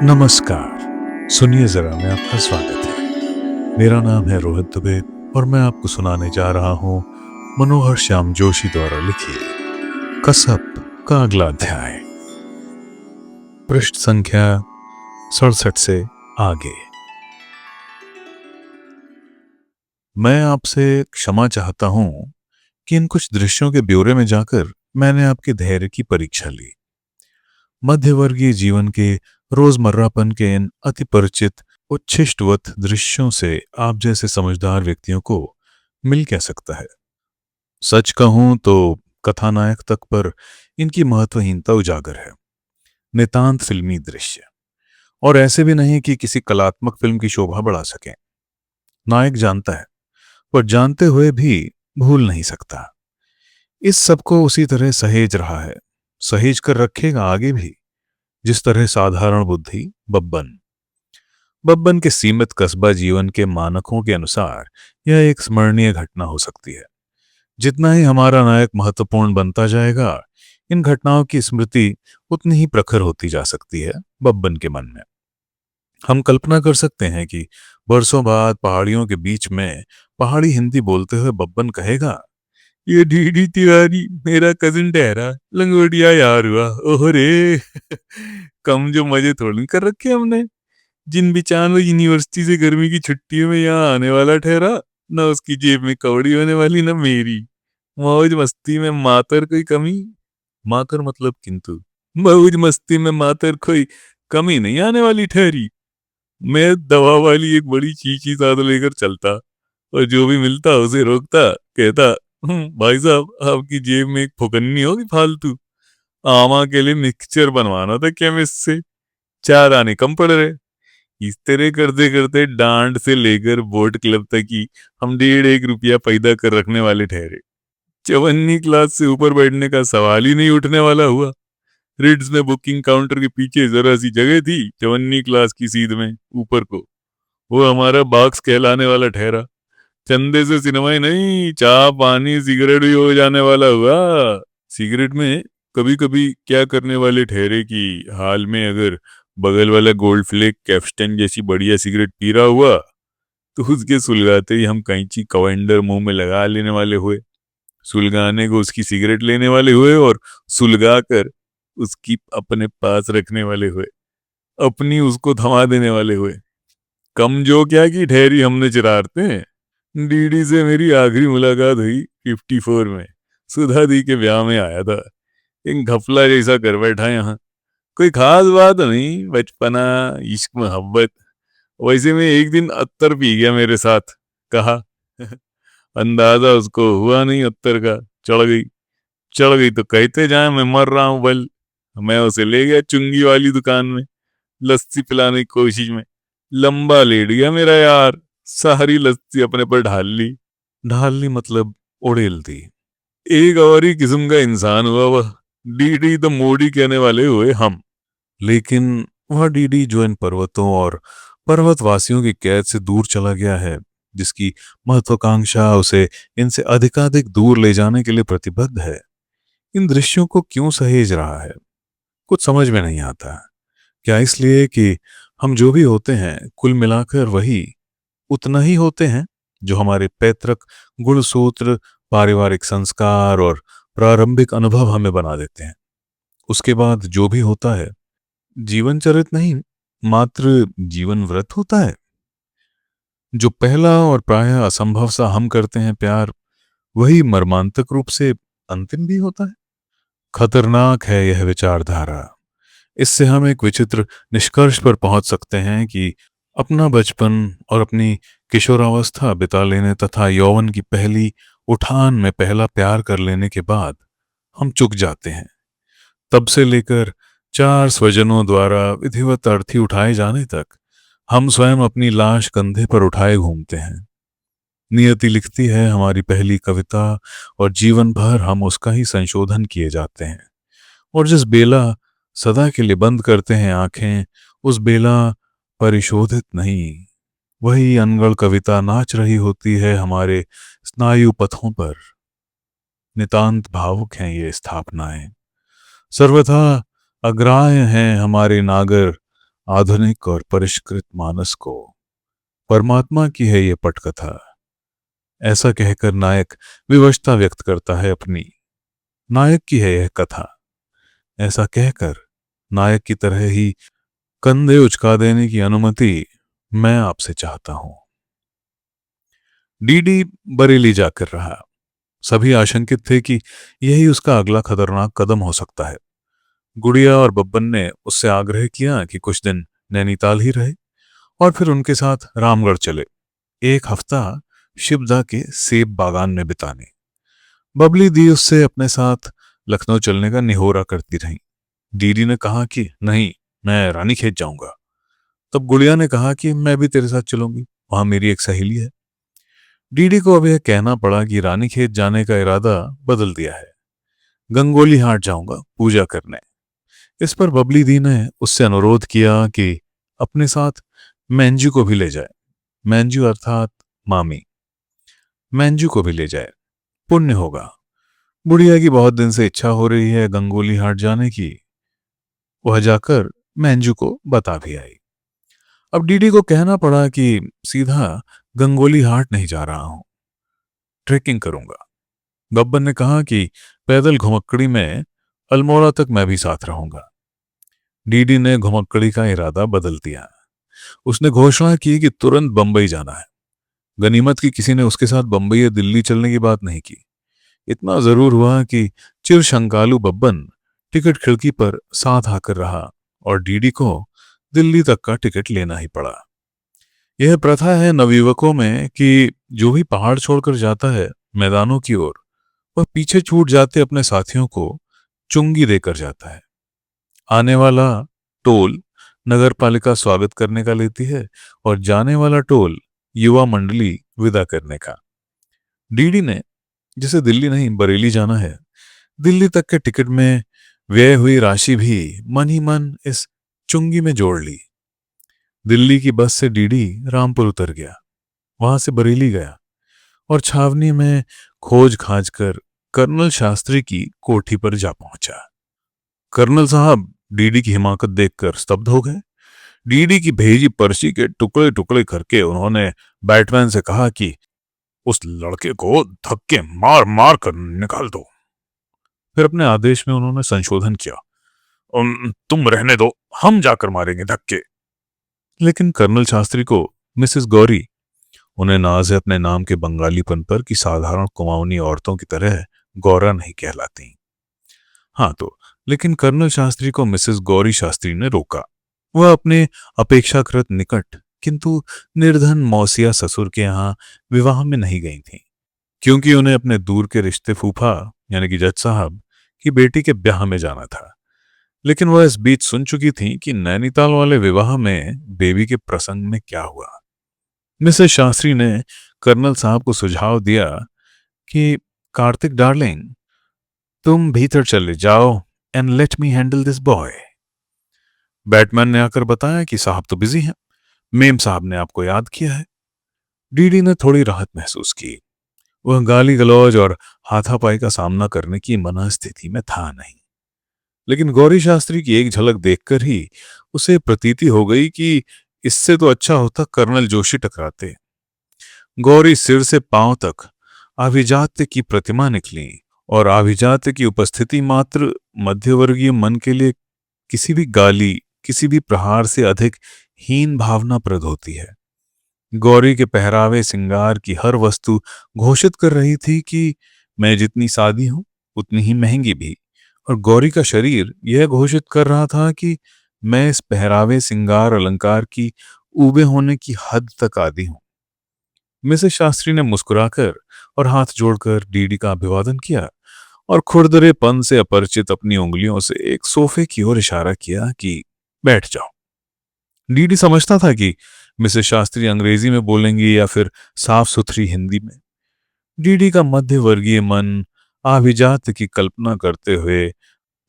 नमस्कार। सुनिए जरा, मैं आपका स्वागत है। मेरा नाम है रोहित दुबे और मैं आपको सुनाने जा रहा हूँ मनोहर श्याम जोशी द्वारा लिखी कसब का अगला अध्याय, पृष्ठ संख्या 67 से आगे। मैं आपसे क्षमा चाहता हूँ कि इन कुछ दृश्यों के ब्यौरे में जाकर मैंने आपके धैर्य की परीक्षा ली। मध्यवर्गीय जीवन के रोजमर्रापन के इन अति परिचित उच्छिष्टवत दृश्यों से आप जैसे समझदार व्यक्तियों को मिल क्या सकता है। सच कहूं तो कथानायक तक पर इनकी महत्वहीनता उजागर है। नितांत फिल्मी दृश्य, और ऐसे भी नहीं कि किसी कलात्मक फिल्म की शोभा बढ़ा सकें। नायक जानता है, पर जानते हुए भी भूल नहीं सकता। इस सबको उसी तरह सहेज रहा है, सहेज कर रखेगा आगे भी, जिस तरह साधारण बुद्धि बब्बन। बब्बन के सीमित कस्बा जीवन के मानकों के अनुसार यह एक स्मरणीय घटना हो सकती है। जितना ही हमारा नायक महत्वपूर्ण बनता जाएगा, इन घटनाओं की स्मृति उतनी ही प्रखर होती जा सकती है बब्बन के मन में। हम कल्पना कर सकते हैं कि बरसों बाद पहाड़ियों के बीच में पहाड़ी हिंदी बोलते हुए बब्बन कहेगा, ये डीडी तिवारी मेरा कजिन ठहरा, लंगोटिया यार हुआ, ओहरे। कम जो मजे थोड़ी कर रखे हमने। जिन बिचान यूनिवर्सिटी से गर्मी की छुट्टियों में यहाँ आने वाला ठहरा, न उसकी जेब में कौड़ी होने वाली न मेरी। मौज मस्ती में मातर कोई कमी, मातर मतलब किंतु, मौज मस्ती में मातर कोई कमी नहीं आने वाली ठहरी। मैं दवा वाली एक बड़ी चीची साथ लेकर चलता और जो भी मिलता उसे रोकता, कहता, भाई साहब आपकी जेब में एक फुकन्नी होगी फालतू, आमा के लिए मिक्सचर बनवाना था केमिस्ट से, 4 आने कम पड़ रहे। इस तरह करते करते डांड से लेकर बोट क्लब तक ही हम 1.5 रुपया पैदा कर रखने वाले ठहरे। 54वीं क्लास से ऊपर बैठने का सवाल ही नहीं उठने वाला हुआ। रिड्स में बुकिंग काउंटर के पीछे जरा सी जगह थी 54वीं क्लास की सीध में ऊपर को, वो हमारा बॉक्स कहलाने वाला ठहरा। चंदे से सिनेमा ही नहीं, चाय पानी सिगरेट भी हो जाने वाला हुआ। सिगरेट में कभी कभी क्या करने वाले ठहरे कि हाल में अगर बगल वाला गोल्ड फ्लेक कैप्स्टन जैसी बढ़िया सिगरेट पी रहा हुआ तो उसके सुलगाते ही हम कैंची कवेंडर मुंह में लगा लेने वाले हुए, सुलगाने को उसकी सिगरेट लेने वाले हुए और सुलगा कर उसकी अपने पास रखने वाले हुए, अपनी उसको थमा देने वाले हुए। कम जो क्या की ठहरी हमने शरारतें। डीडी से मेरी आखिरी मुलाकात हुई 54 में, सुधा दी के ब्याह में आया था। एक घपला जैसा कर बैठा यहाँ, कोई खास बात नहीं, बचपना, इश्क, मोहब्बत। वैसे में एक दिन अत्तर पी गया मेरे साथ, कहा। अंदाजा उसको हुआ नहीं अत्तर का, चढ़ गई तो कहते जाए मैं मर रहा हूं बल। मैं उसे ले गया चुंगी वाली दुकान में, लस्सी पिलाने की कोशिश में। लंबा लेट गया मेरा यार, सारी लस्सी अपने पर ढाल ली मतलब उड़ेल दी। एक और ही किस्म का इंसान हुआ वह, डीडी द मोडी कहने वाले हुए हम। लेकिन वह डीडी जो इन पर्वतों और पर्वतवासियों की कैद से दूर चला गया है, जिसकी महत्वाकांक्षा उसे इनसे अधिकाधिक दूर ले जाने के लिए प्रतिबद्ध है, इन दृश्यों को क्यों सहेज रहा है, कुछ समझ में नहीं आता। क्या इसलिए कि हम जो भी होते हैं कुल मिलाकर वही उतना ही होते हैं जो हमारे पैतृक गुणसूत्र, पारिवारिक संस्कार और प्रारंभिक अनुभव हमें बना देते हैं। उसके बाद जो भी होता है जीवन चरित नहीं, मात्र जीवन व्रत होता है। जो पहला और प्रायः असंभव सा हम करते हैं प्यार, वही मर्मांतक रूप से अंतिम भी होता है। खतरनाक है यह विचारधारा। इससे हम एक विचित्र निष्कर्ष पर पहुंच सकते हैं कि अपना बचपन और अपनी किशोरावस्था बिता लेने तथा यौवन की पहली उठान में पहला प्यार कर लेने के बाद हम चुक जाते हैं। तब से लेकर 4 स्वजनों द्वारा विधिवत अर्थी उठाए जाने तक हम स्वयं अपनी लाश कंधे पर उठाए घूमते हैं। नियति लिखती है हमारी पहली कविता और जीवन भर हम उसका ही संशोधन किए जाते हैं। और जिस बेला सदा के लिए बंद करते हैं आंखें, उस बेला परिशोधित नहीं, वही अनगढ़ कविता नाच रही होती है हमारे स्नायु पथों पर। नितांत भावुक हैं ये स्थापनाएं, सर्वथा अग्राह्य हैं हमारे नागर आधुनिक और परिष्कृत मानस को। परमात्मा की है ये पटकथा, ऐसा कहकर नायक विवशता व्यक्त करता है अपनी। नायक की है यह कथा, ऐसा कहकर नायक की तरह ही कंधे उचका देने की अनुमति मैं आपसे चाहता हूं। डीडी बरेली जाकर रहा। सभी आशंकित थे कि यही उसका अगला खतरनाक कदम हो सकता है। गुड़िया और बब्बन ने उससे आग्रह किया कि कुछ दिन नैनीताल ही रहे और फिर उनके साथ रामगढ़ चले, एक हफ्ता शिवदा के सेब बागान में बिताने। बबली दी उससे अपने साथ लखनऊ चलने का निहोरा करती रही। डीडी ने कहा कि नहीं, मैं रानीखेत जाऊंगा। तब गुड़िया ने कहा कि मैं भी तेरे साथ चलूंगी, वहां मेरी एक सहेली है। डीडी को अब यह कहना पड़ा कि रानीखेत जाने का इरादा बदल दिया है, गंगोली हाट जाऊंगा पूजा करने। इस पर बबली दी ने उससे अनुरोध किया कि अपने साथ मैंजू को भी ले जाए। मैंजू अर्थात मामी। मैंजू को भी ले जाए, पुण्य होगा। बुढ़िया की बहुत दिन से इच्छा हो रही है गंगोली हाट जाने की। वह जाकर मैंजू को बता भी आई। अब डीडी को कहना पड़ा कि सीधा गंगोली हाट नहीं जा रहा हूं, ट्रेकिंग करूंगा। बब्बन ने कहा कि पैदल घुमक्कड़ी में अल्मोड़ा तक मैं भी साथ रहूंगा। डीडी ने घुमक्कड़ी का इरादा बदल दिया। उसने घोषणा की कि तुरंत बंबई जाना है। गनीमत की किसी ने उसके साथ बंबई या दिल्ली चलने की बात नहीं की। इतना जरूर हुआ कि चिर शंकालु बब्बन टिकट खिड़की पर साथ आकर रहा और डीडी को दिल्ली तक का टिकट लेना ही पड़ा। यह प्रथा है नवयुवकों में कि जो भी पहाड़ छोड़कर जाता है मैदानों की ओर, वह पीछे छूट जाते अपने साथियों को चुंगी देकर जाता है। आने वाला टोल नगर पालिका स्वागत करने का लेती है और जाने वाला टोल युवा मंडली विदा करने का। डीडी ने, जिसे दिल्ली नहीं बरेली जाना है, दिल्ली तक के टिकट में व्यय हुई राशि भी मन ही मन इस चुंगी में जोड़ ली। दिल्ली की बस से डीडी रामपुर उतर गया, वहां से बरेली गया और छावनी में खोज खाज कर कर्नल शास्त्री की कोठी पर जा पहुंचा। कर्नल साहब डीडी की हिमाकत देखकर स्तब्ध हो गए। डीडी की भेजी पर्ची के टुकड़े टुकड़े करके उन्होंने बैटमैन से कहा कि उस लड़के को धक्के मार मार कर निकाल दो। फिर अपने आदेश में उन्होंने संशोधन किया, तुम रहने दो, हम जाकर मारेंगे धक्के। लेकिन कर्नल शास्त्री को मिसेस गौरी, उन्हें नाज है अपने नाम के बंगालीपन पर कि साधारण कुमाऊनी औरतों की तरह गौरा नहीं कहलाती। हाँ तो, लेकिन कर्नल शास्त्री को मिसेस गौरी शास्त्री ने रोका। वह अपने अपेक्षाकृत निकट किंतु निर्धन मौसिया ससुर के यहाँ विवाह में नहीं गई थीं, क्योंकि उन्हें अपने दूर के रिश्ते फूफा यानी कि जज साहब की बेटी के ब्याह में जाना था। लेकिन वह इस बीच सुन चुकी थी कि नैनीताल वाले विवाह में बेबी के प्रसंग में क्या हुआ। मिसेस शास्त्री ने कर्नल साहब को सुझाव दिया कि कार्तिक डार्लिंग, तुम भीतर चले जाओ and let me handle this boy. Batman ने आकर बताया कि साहब तो बिजी हैं, मेम साहब ने आपको याद किया है। डीडी ने थोड़ी राहत महसूस की। वह गाली गलौज और हाथापाई का सामना करने की मनस्थिति में था नहीं। लेकिन गौरी शास्त्री की एक झलक देखकर ही उसे प्रतीति हो गई कि इससे तो अच्छा होता कर्नल जोशी टकराते। गौरी सिर से पांव तक आभिजात्य की प्रतिमा निकली और आभिजात्य की उपस्थिति मात्र मध्यवर्गीय मन के लिए किसी भी गाली, किसी भी प्रहार से अधिक हीन भावनाप्रद होती है। गौरी के पहरावे सिंगार की हर वस्तु घोषित कर रही थी कि मैं जितनी सादी हूं उतनी ही महंगी भी, और गौरी का शरीर यह घोषित कर रहा था कि मैं इस पहरावे सिंगार अलंकार की ऊबे होने की हद तक आदी हूं। मिसेस शास्त्री ने मुस्कुराकर और हाथ जोड़कर डीडी का अभिवादन किया और खुरदरेपन से अपरिचित अपनी उंगलियों से एक सोफे की ओर इशारा किया कि बैठ जाओ। डीडी समझता था कि मिसेस शास्त्री अंग्रेजी में बोलेंगी या फिर साफ सुथरी हिंदी में। डीडी का मध्यवर्गीय मन आभिजात्य की कल्पना करते हुए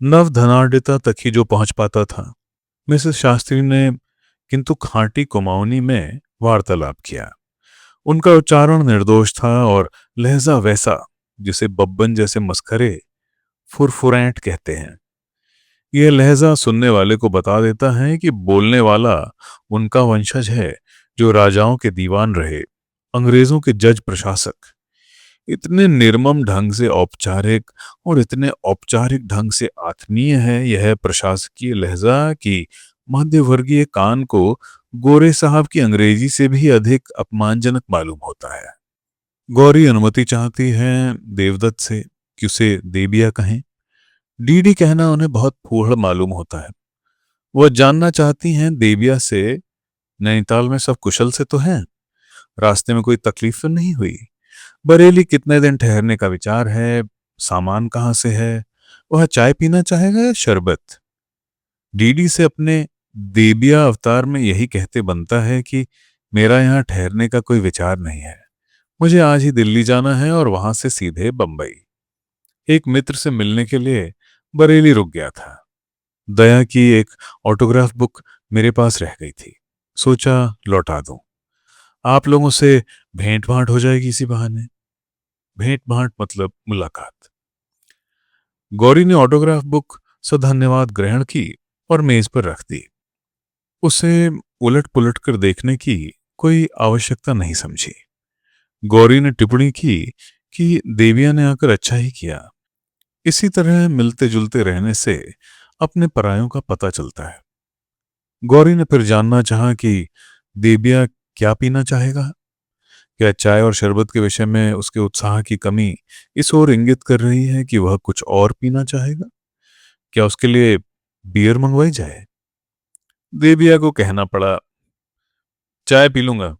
नवधनाढ़ता तक ही जो पहुंच पाता था। मिसेस शास्त्री ने किंतु खांटी कुमाऊनी में वार्तालाप किया। उनका उच्चारण निर्दोष था और लहजा वैसा जिसे बब्बन जैसे मस्खरे फुरफुरैंट कहते हैं। यह लहजा सुनने वाले को बता देता है कि बोलने वाला उनका वंशज है, जो राजाओं के दीवान रहे, अंग्रेजों के जज प्रशासक। इतने निर्मम ढंग से औपचारिक और इतने औपचारिक ढंग से आत्मीय है यह प्रशासकीय लहजा कि मध्यवर्गीय कान को गोरे साहब की अंग्रेजी से भी अधिक अपमानजनक मालूम होता है। गौरी अनुमति चाहती है देवदत्त से कि उसे देबिया कहें। डीडी कहना उन्हें बहुत फूहड़ मालूम होता है। वह जानना चाहती हैं देबिया से, नैनीताल में सब कुशल से तो हैं? रास्ते में कोई तकलीफ तो नहीं हुई? बरेली कितने दिन ठहरने का विचार है? सामान कहाँ से है? वह चाय पीना चाहेगा या शरबत? डीडी से अपने देबिया अवतार में यही कहते बनता है कि मेरा यहाँ ठहरने का कोई विचार नहीं है। मुझे आज ही दिल्ली जाना है और वहां से सीधे बंबई। एक मित्र से मिलने के लिए बरेली रुक गया था। दया की एक ऑटोग्राफ बुक मेरे पास रह गई थी। सोचा लौटा दूं। आप लोगों से भेंट भांट हो जाएगी इसी बहाने। भेंट भांट मतलब मुलाकात। गौरी ने ऑटोग्राफ बुक सधन्यवाद ग्रहण की और मेज पर रख दी। उसे उलट पुलट कर देखने की कोई आवश्यकता नहीं समझी। गौरी ने टिप्पणी की कि देविया ने आकर अच्छा ही किया। इसी तरह मिलते जुलते रहने से अपने परायों का पता चलता है। गौरी ने फिर जानना चाहा कि देबिया क्या पीना चाहेगा। क्या चाय और शरबत के विषय में उसके उत्साह की कमी इस ओर इंगित कर रही है कि वह कुछ और पीना चाहेगा? क्या उसके लिए बियर मंगवाई जाए? देबिया को कहना पड़ा, चाय पी लूंगा।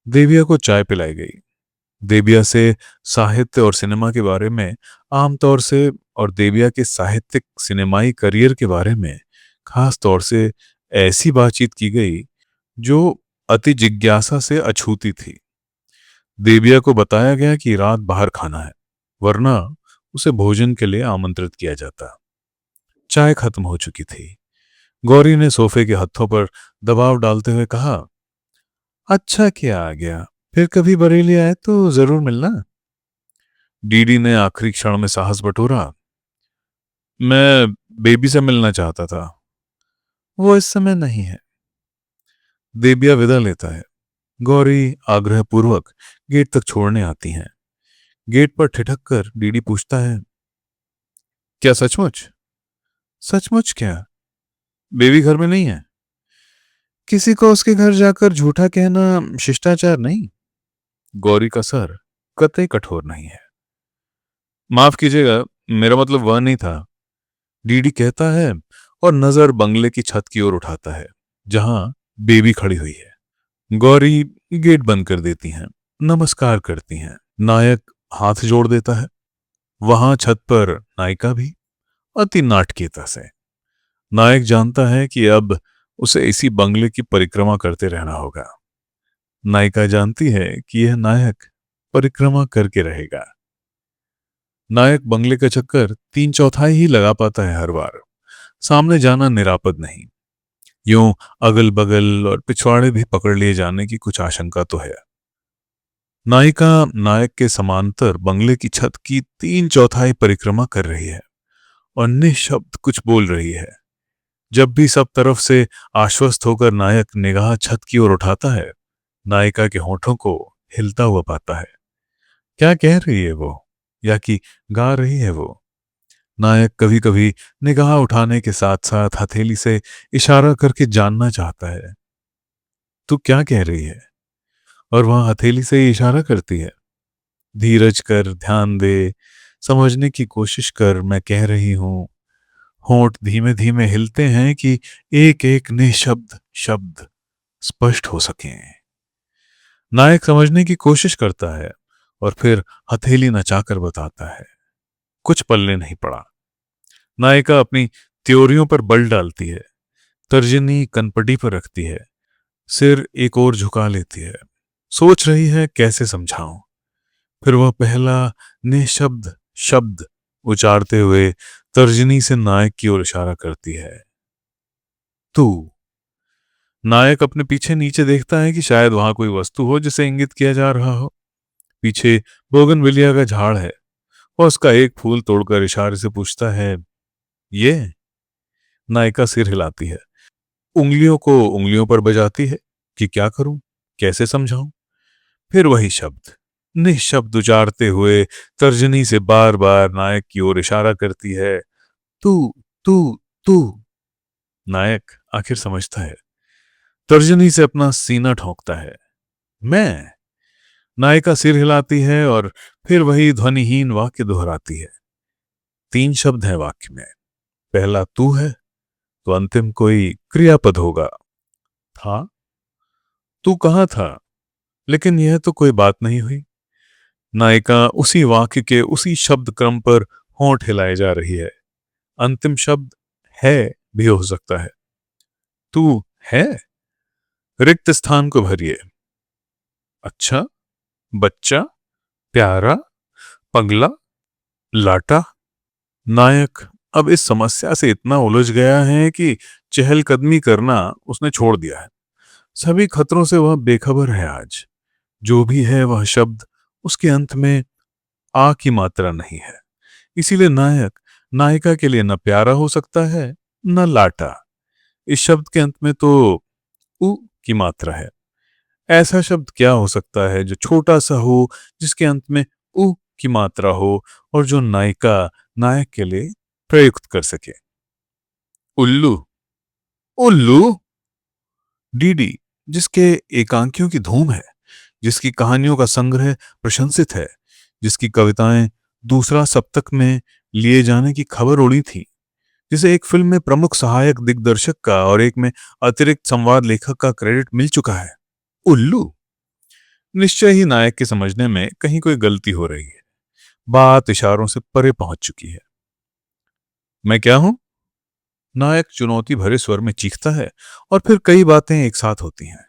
देबिया को चाय पिलाई गई। देबिया से साहित्य और सिनेमा के बारे में आमतौर से और देबिया के साहित्यिक सिनेमाई करियर के बारे में खास तौर से ऐसी बातचीत की गई जो अति जिज्ञासा से अछूती थी। देबिया को बताया गया कि रात बाहर खाना है, वरना उसे भोजन के लिए आमंत्रित किया जाता। चाय खत्म हो चुकी थी। गौरी ने सोफे के हत्थों पर दबाव डालते हुए कहा, अच्छा किया आ गया, फिर कभी बरेली आए तो जरूर मिलना। डीडी ने आखिरी क्षण में साहस बटोरा, मैं बेबी से मिलना चाहता था। वो इस समय नहीं है। देबिया विदा लेता है। गौरी आग्रहपूर्वक गेट तक छोड़ने आती हैं। गेट पर ठिठक कर डीडी पूछता है, क्या सचमुच? सचमुच क्या? बेबी घर में नहीं है? किसी को उसके घर जाकर झूठा कहना शिष्टाचार नहीं। गौरी का सर कतई कठोर नहीं है। माफ कीजिएगा, मेरा मतलब वह नहीं था। डीडी कहता है और नजर बंगले की छत की ओर उठाता है, जहां बेबी खड़ी हुई है। गौरी गेट बंद कर देती हैं, नमस्कार करती हैं। नायक हाथ जोड़ देता है। वहां छत पर नायिका भी, अति नाटकीयता से। नायक जानता है कि अब उसे इसी बंगले की परिक्रमा करते रहना होगा। नायिका जानती है कि यह नायक परिक्रमा करके रहेगा। नायक बंगले का चक्कर 3/4 ही लगा पाता है हर बार। सामने जाना निरापद नहीं। यूं अगल बगल और पिछवाड़े भी पकड़ लिए जाने की कुछ आशंका तो है। नायिका नायक के समांतर बंगले की छत की 3/4 परिक्रमा कर रही है और निःशब्द कुछ बोल रही है। जब भी सब तरफ से आश्वस्त होकर नायक निगाह छत की ओर उठाता है, नायिका के होठों को हिलता हुआ पाता है। क्या कह रही है वो, या कि गा रही है वो? नायक कभी कभी निगाह उठाने के साथ साथ हथेली से इशारा करके जानना चाहता है, तू क्या कह रही है? और वह हथेली से ही इशारा करती है, धीरज कर, ध्यान दे, समझने की कोशिश कर, मैं कह रही हूं। होंठ धीमे धीमे हिलते हैं कि एक एक निःशब्द शब्द स्पष्ट हो सकें। नायक समझने की कोशिश करता है और फिर हथेली नचाकर बताता है, कुछ पल्ले नहीं पड़ा। नायिका अपनी त्योरियों पर बल डालती है, तर्जनी कनपटी पर रखती है, सिर एक ओर झुका लेती है, सोच रही है कैसे समझाऊं। फिर वह पहला निःशब्द शब्द उचारते हुए तर्जनी से नायक की ओर इशारा करती है, तू। नायक अपने पीछे नीचे देखता है कि शायद वहां कोई वस्तु हो जिसे इंगित किया जा रहा हो। पीछे बोगनविलिया का झाड़ है और उसका एक फूल तोड़कर इशारे से पूछता है, ये? नायिका सिर हिलाती है, उंगलियों को उंगलियों पर बजाती है कि क्या करूं, कैसे समझाऊं। फिर वही शब्द निःशब्द उचारते हुए तर्जनी से बार बार नायक की ओर इशारा करती है, तू तू तू। नायक आखिर समझता है, तर्जनी से अपना सीना ठोंकता है, मैं। नायिका सिर हिलाती है और फिर वही ध्वनिहीन वाक्य दोहराती है। 3 शब्द हैं वाक्य में। पहला तू है, तो अंतिम कोई क्रियापद होगा। था, तू कहाँ था? लेकिन यह तो कोई बात नहीं हुई। नायिका उसी वाक्य के उसी शब्द क्रम पर होंठ हिलाए जा रही है। अंतिम शब्द है भी हो सकता है। तू है, रिक्त स्थान को भरिए। अच्छा, बच्चा, प्यारा, पगला, लाटा। नायक अब इस समस्या से इतना उलझ गया है कि चहलकदमी करना उसने छोड़ दिया है। सभी खतरों से वह बेखबर है आज। जो भी है वह शब्द, उसके अंत में आ की मात्रा नहीं है। इसीलिए नायक नायिका के लिए न प्यारा हो सकता है, न लाटा। इस शब्द के अंत में तो उ की मात्रा है। ऐसा शब्द क्या हो सकता है जो छोटा सा हो, जिसके अंत में उ की मात्रा हो और जो नायिका नायक के लिए प्रयुक्त कर सके। उल्लू। उल्लू। डीडी, जिसके एकांकियों की धूम है, जिसकी कहानियों का संग्रह प्रशंसित है, जिसकी कविताएं दूसरा सप्तक में लिए जाने की खबर उड़ी थी, जिसे एक फिल्म में प्रमुख सहायक दिग्दर्शक का और एक में अतिरिक्त संवाद लेखक का क्रेडिट मिल चुका है। उल्लू। निश्चय ही नायक के समझने में कहीं कोई गलती हो रही है। बात इशारों से परे पहुंच चुकी है। मैं क्या हूं? नायक चुनौती भरे स्वर में चीखता है और फिर कई बातें एक साथ होती हैं।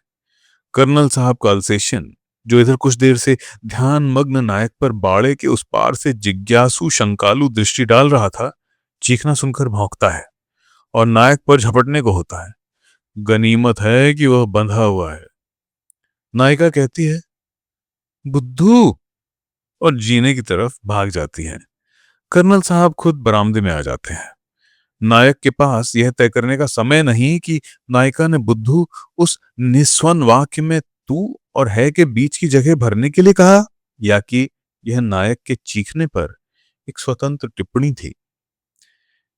कर्नल साहब का अल्सेशियन, जो इधर कुछ देर से ध्यान मग्न नायक पर बाड़े के उस पार से जिज्ञासु शंकालु दृष्टि डाल रहा था, चीखना सुनकर भौंकता है और नायक पर झपटने को होता है। गनीमत है कि वह बंधा हुआ है। नायिका कहती है, बुद्धू, और जीने की तरफ भाग जाती है। कर्नल साहब खुद बरामदे में आ जाते हैं। नायक के पास यह तय करने का समय नहीं कि नायिका ने बुद्धू उस निस्वन वाक्य में तू और है के बीच की जगह भरने के लिए कहा, या कि यह नायक के चीखने पर एक स्वतंत्र टिप्पणी थी।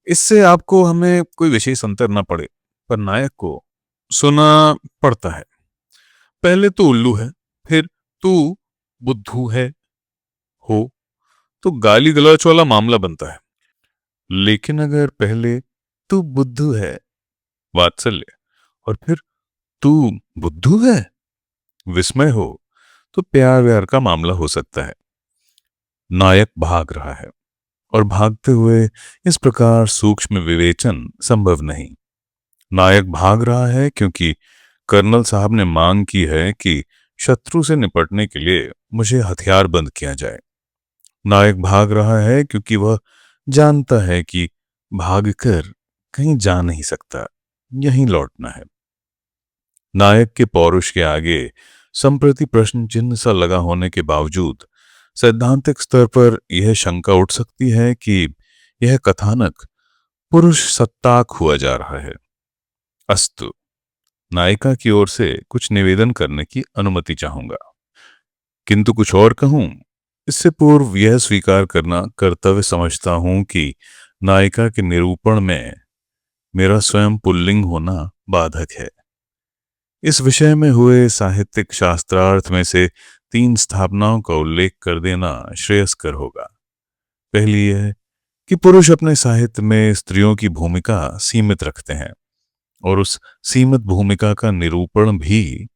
इससे आपको हमें कोई विशेष अंतर न पड़े, पर नायक को सुना पड़ता है। पहले तो उल्लू है, फिर तू बुद्धू है हो, तो गाली गलौच वाला मामला बनता है। लेकिन अगर पहले तू बुद्धू है वात्सल्य और फिर तू बुद्धू है विस्मय हो, तो प्यार व्यार का मामला हो सकता है। नायक भाग रहा है और भागते हुए इस प्रकार सूक्ष्म विवेचन संभव नहीं। नायक भाग रहा है क्योंकि कर्नल साहब ने मांग की है कि शत्रु से निपटने के लिए मुझे हथियार बंद किया जाए। नायक भाग रहा है क्योंकि वह जानता है कि भागकर कहीं जा नहीं सकता, यहीं लौटना है। नायक के पौरुष के आगे संप्रति प्रश्न चिन्ह सा लगा होने के बावजूद सैद्धांतिक स्तर पर यह शंका उठ सकती है कि यह कथानक पुरुष सत्ताक हुआ जा रहा है। अस्तु, नायिका की ओर से कुछ निवेदन करने की अनुमति चाहूंगा, किंतु कुछ और कहूं इससे पूर्व यह स्वीकार करना कर्तव्य समझता हूं कि नायिका के निरूपण में मेरा स्वयं पुल्लिंग होना बाधक है। इस विषय में हुए साहित्यिक शास्त्रार्थ में से 3 स्थापनाओं का उल्लेख कर देना श्रेयस्कर होगा। पहली यह कि पुरुष अपने साहित्य में स्त्रियों की भूमिका सीमित रखते हैं और उस सीमित भूमिका का निरूपण भी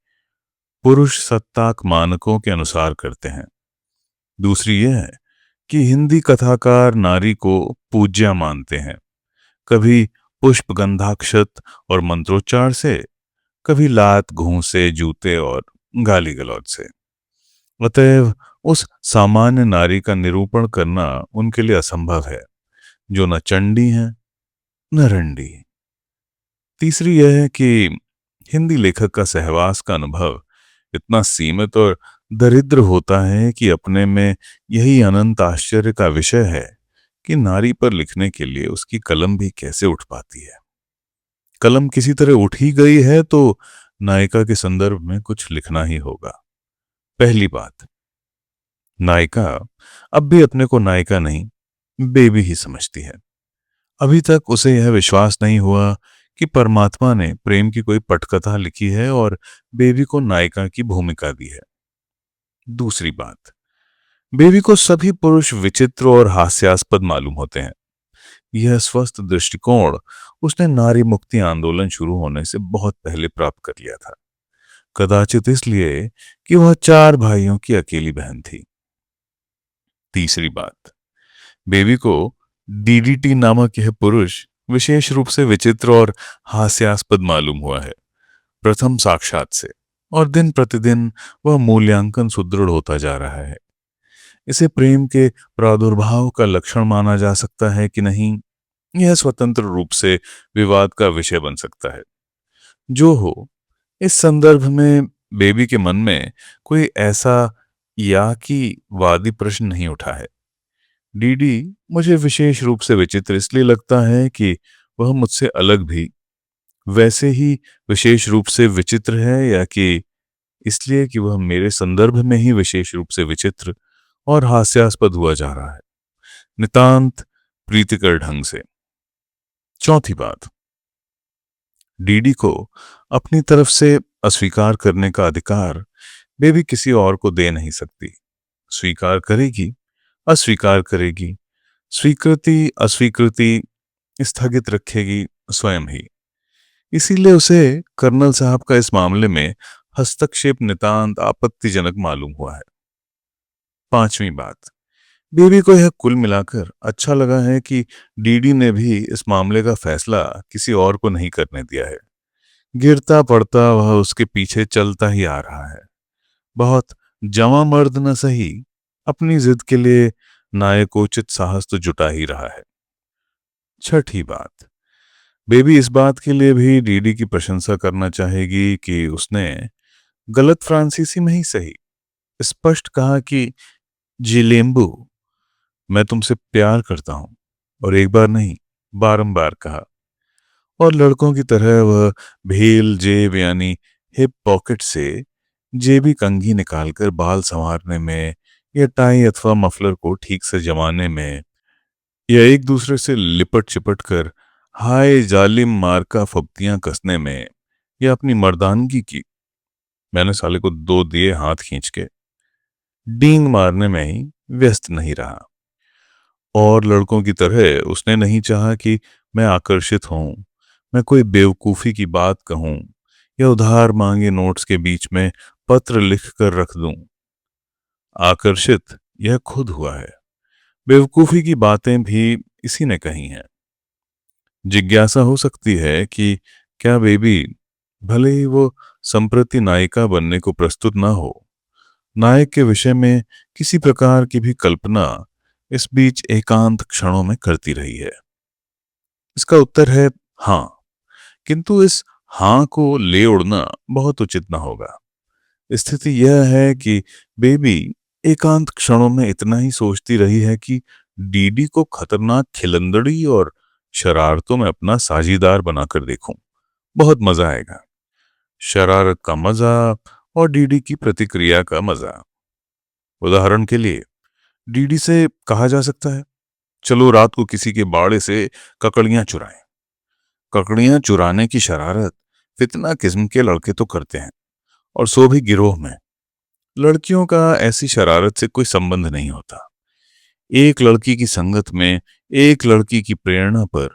पुरुष सत्ताक मानकों के अनुसार करते हैं। दूसरी यह है कि हिंदी कथाकार नारी को पूज्या मानते हैं, कभी पुष्प गंधाक्षत और मंत्रोच्चार से, कभी लात घूंसे जूते और गाली गलौज से। अतएव उस सामान्य नारी का निरूपण करना उनके लिए असंभव है जो न चंडी है न रंडी। तीसरी यह है कि हिंदी लेखक का सहवास का अनुभव इतना सीमित और दरिद्र होता है कि अपने में यही अनंत आश्चर्य का विषय है कि नारी पर लिखने के लिए उसकी कलम भी कैसे उठ पाती है। कलम किसी तरह उठ ही गई है तो नायिका के संदर्भ में कुछ लिखना ही होगा। पहली बात, नायिका अब भी अपने को नायिका नहीं, बेबी ही समझती है। अभी तक उसे यह विश्वास नहीं हुआ कि परमात्मा ने प्रेम की कोई पटकथा लिखी है और बेबी को नायिका की भूमिका दी है। दूसरी बात, बेबी को सभी पुरुष विचित्र और हास्यास्पद मालूम होते हैं। यह स्वस्थ दृष्टिकोण उसने नारी मुक्ति आंदोलन शुरू होने से बहुत पहले प्राप्त कर लिया था, कदाचित इसलिए कि वह 4 भाइयों की अकेली बहन थी। तीसरी बात, बेबी को डीडीटी नामक यह पुरुष विशेष रूप से विचित्र और हास्यास्पद मालूम हुआ है, प्रथम साक्षात से, और दिन प्रतिदिन वह मूल्यांकन सुदृढ़ होता जा रहा है। इसे प्रेम के प्रादुर्भाव का लक्षण माना जा सकता है कि नहीं, यह स्वतंत्र रूप से विवाद का विषय बन सकता है। जो हो, इस संदर्भ में बेबी के मन में कोई ऐसा या कि वादी प्रश्न नहीं उठा है। डीडी मुझे विशेष रूप से विचित्र इसलिए लगता है कि वह मुझसे अलग भी वैसे ही विशेष रूप से विचित्र है, या कि इसलिए कि वह मेरे संदर्भ में ही विशेष रूप से विचित्र और हास्यास्पद हुआ जा रहा है, नितांत प्रीतिकर ढंग से। चौथी बात, डीडी को अपनी तरफ से अस्वीकार करने का अधिकार बेबी किसी और को दे नहीं सकती। स्वीकार करेगी, अस्वीकार करेगी, स्वीकृति अस्वीकृति स्थगित रखेगी स्वयं ही। इसीलिए उसे कर्नल साहब का इस मामले में हस्तक्षेप नितांत आपत्तिजनक मालूम हुआ है। पांचवी बात, बेबी को यह कुल मिलाकर अच्छा लगा है कि डीडी ने भी इस मामले का फैसला किसी और को नहीं करने दिया है। गिरता पड़ता वह उसके पीछे चलता ही आ रहा है। बहुत जवां मर्द न सही, अपनी जिद के लिए नायकोचित साहस तो जुटा ही रहा है। छठी बात, बेबी इस बात के लिए भी डीडी की प्रशंसा करना चाहेगी कि उसने गलत फ्रांसीसी में ही सही स्पष्ट कहा कि जिलेम्बू, मैं तुमसे प्यार करता हूं, और एक बार नहीं बारंबार कहा। और लड़कों की तरह वह भेल जेब यानी हिप पॉकेट से जेबी कंघी निकालकर बाल संवारने में, या टाई अथवा मफलर को ठीक से जमाने में, या एक दूसरे से लिपट चिपट कर हाय जालिम मारका फब्तियां कसने में, या अपनी मर्दानगी की, मैंने साले को 2 दिए हाथ खींच के, डींग मारने में ही व्यस्त नहीं रहा। और लड़कों की तरह उसने नहीं चाहा कि मैं आकर्षित हूं, मैं कोई बेवकूफी की बात कहूं, या उधार मांगे नोट्स के बीच में पत्र लिख कर रख दूं। आकर्षित यह खुद हुआ है, बेवकूफी की बातें भी इसी ने कही हैं। जिज्ञासा हो सकती है कि क्या बेबी, भले ही वो संप्रति नायिका बनने को प्रस्तुत ना हो, नायक के विषय में किसी प्रकार की भी कल्पना इस बीच एकांत क्षणों में करती रही है। इसका उत्तर है हां, किंतु इस हां को ले उड़ना बहुत उचित ना होगा। स्थिति यह है कि बेबी एकांत क्षणों में इतना ही सोचती रही है कि डीडी को खतरनाक खिलंदड़ी और शरारतों में अपना साझीदार बनाकर देखूं, बहुत मजा आएगा। शरारत का मजा और डीडी की प्रतिक्रिया का मजा। उदाहरण के लिए डीडी से कहा जा सकता है, चलो रात को किसी के बाड़े से ककड़ियां चुराएं। ककड़ियां चुराने की शरारत फितना किस्म के लड़के तो करते हैं, और सो भी गिरोह में। लड़कियों का ऐसी शरारत से कोई संबंध नहीं होता। एक लड़की की संगत में एक लड़की की प्रेरणा पर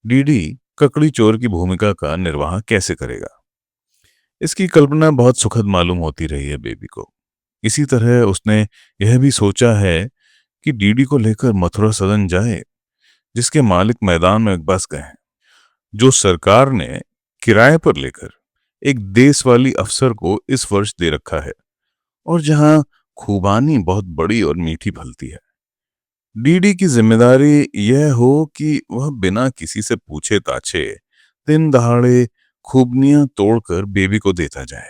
डीडी ककड़ी चोर की भूमिका का निर्वाह कैसे करेगा, इसकी कल्पना बहुत सुखद मालूम होती रही है बेबी को। इसी तरह उसने यह भी सोचा है कि डीडी को लेकर मथुरा सदन जाए, जिसके मालिक मैदान में बस गए हैं, जो सरकार ने किराए पर लेकर एक देश वाली अफसर को इस वर्ष दे रखा है, और जहां खूबानी बहुत बड़ी और मीठी फलती है। डीडी की जिम्मेदारी यह हो कि वह बिना किसी से पूछे ताछे दिन दहाड़े खूबनियां तोड़कर बेबी को देता जाए।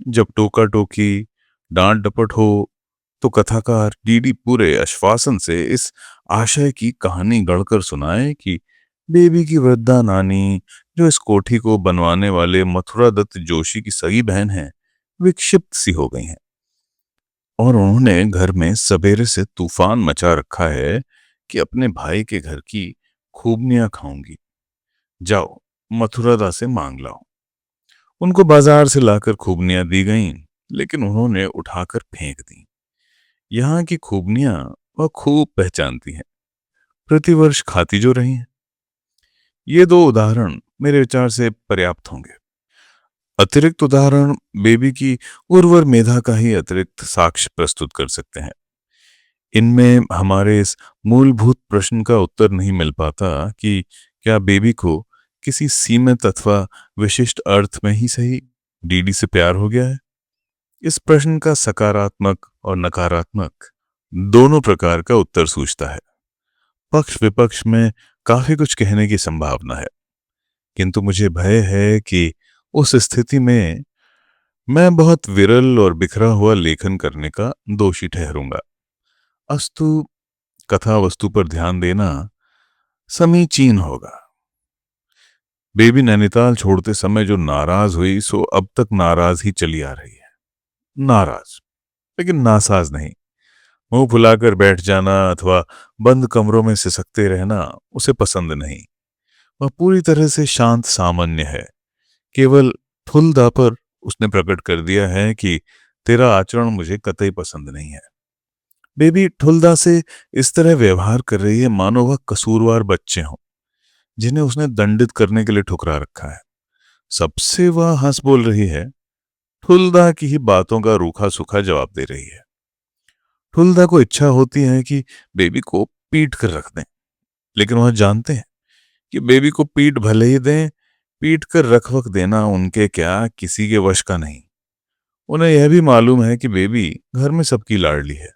जब टोका टोकी डांट डपट हो तो कथाकार डीडी पूरे आश्वासन से इस आशय की कहानी गढ़कर सुनाए कि बेबी की वृद्धा नानी जो इस कोठी को बनवाने वाले मथुरा दत्त जोशी की सगी बहन है, विक्षिप्त सी हो गई हैं और उन्होंने घर में सवेरे से तूफान मचा रखा है कि अपने भाई के घर की खूबनियां खाऊंगी। जाओ, मथुरादा से मांग लाओ। उनको बाजार से लाकर खूबनियां दी गईं, लेकिन उन्होंने उठाकर फेंक दी। यहाँ की खूबनियां वह खूब पहचानती हैं, प्रतिवर्ष खाती जो रही हैं। ये दो उदाहरण मेरे विचार से पर्याप्त होंगे। अतिरिक्त उदाहरण बेबी की उर्वर मेधा का ही अतिरिक्त साक्ष्य प्रस्तुत कर सकते हैं। इनमें हमारे इस मूलभूत प्रश्न का उत्तर नहीं मिल पाता कि क्या बेबी को किसी सीमित अथवा विशिष्ट अर्थ में ही सही डीडी से प्यार हो गया है। इस प्रश्न का सकारात्मक और नकारात्मक दोनों प्रकार का उत्तर सूझता है। पक्ष विपक्ष में काफी कुछ कहने की संभावना है, किंतु मुझे भय है कि उस स्थिति में मैं बहुत विरल और बिखरा हुआ लेखन करने का दोषी ठहरूंगा। अस्तु, कथा वस्तु पर ध्यान देना समीचीन होगा। बेबी नैनीताल छोड़ते समय जो नाराज हुई सो अब तक नाराज ही चली आ रही है। नाराज, लेकिन नासाज नहीं। मुंह फुलाकर बैठ जाना अथवा बंद कमरों में सिसकते रहना उसे पसंद नहीं। वह पूरी तरह से शांत सामान्य है। केवल ठुलदा पर उसने प्रकट कर दिया है कि तेरा आचरण मुझे कतई पसंद नहीं है। बेबी ठुलदा से इस तरह व्यवहार कर रही है मानो वह कसूरवार बच्चे हों, जिन्हें उसने दंडित करने के लिए ठुकरा रखा है। सबसे वह हंस बोल रही है, ठुलदा की ही बातों का रूखा सूखा जवाब दे रही है। ठुलदा को इच्छा होती है कि बेबी को पीट कर रख दें, लेकिन वह जानते हैं कि बेबी को पीट भले ही दें, पीट कर रख वख देना उनके क्या किसी के वश का नहीं। उन्हें यह भी मालूम है कि बेबी घर में सबकी लाडली है।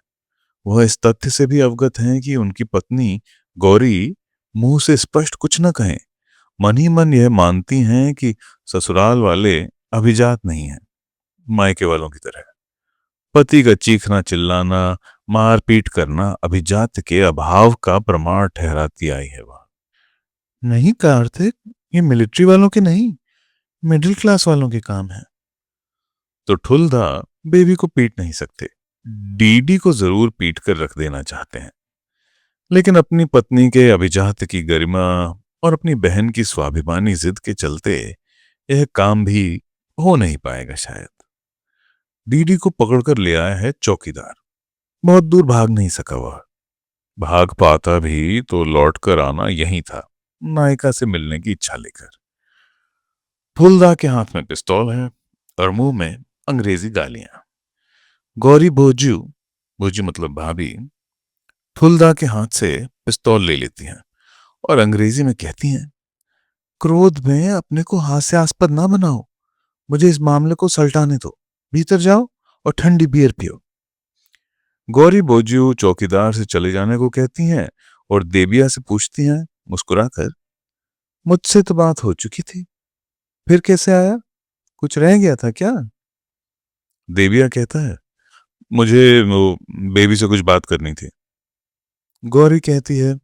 वह इस तथ्य से भी अवगत हैं कि उनकी पत्नी गौरी मुंह से स्पष्ट कुछ न कहें, मन ही मन यह मानती हैं कि ससुराल वाले अभिजात नहीं हैं, मायके वालों की तरह। पति का चीखना चिल्लाना, मारपीट करना अभिजात के अभाव का प्रमाण ठहराती आई है वह। नहीं कार्तिक, ये मिलिट्री वालों के नहीं, मिडिल क्लास वालों के काम है। तो ठुलदा बेबी को पीट नहीं सकते, डीडी को जरूर पीट कर रख देना चाहते हैं, लेकिन अपनी पत्नी के अभिजात की गरिमा और अपनी बहन की स्वाभिमानी जिद के चलते यह काम भी हो नहीं पाएगा शायद। डीडी को पकड़कर ले आया है चौकीदार। बहुत दूर भाग नहीं सका वह। भाग पाता भी तो लौट कर आना यही था, नायिका से मिलने की इच्छा लेकर। फुलदा के हाथ में पिस्तौल है और मुंह में अंग्रेजी गालियां। गौरी भोजू, भोजू मतलब भाभी, फुलदा के हाथ से पिस्तौल ले लेती हैं और अंग्रेजी में कहती हैं, क्रोध में अपने को हास्यास्पद ना बनाओ, मुझे इस मामले को सलटाने दो। भीतर जाओ और ठंडी बियर पियो। गौरी बोजू चौकीदार से चले जाने को कहती हैं और देबिया से पूछती हैं मुस्कुराकर, मुझसे तो बात हो चुकी थी, फिर कैसे आया? कुछ रह गया था क्या? देबिया कहता है, मुझे वो बेबी से कुछ बात करनी थी। गौरी कहती है,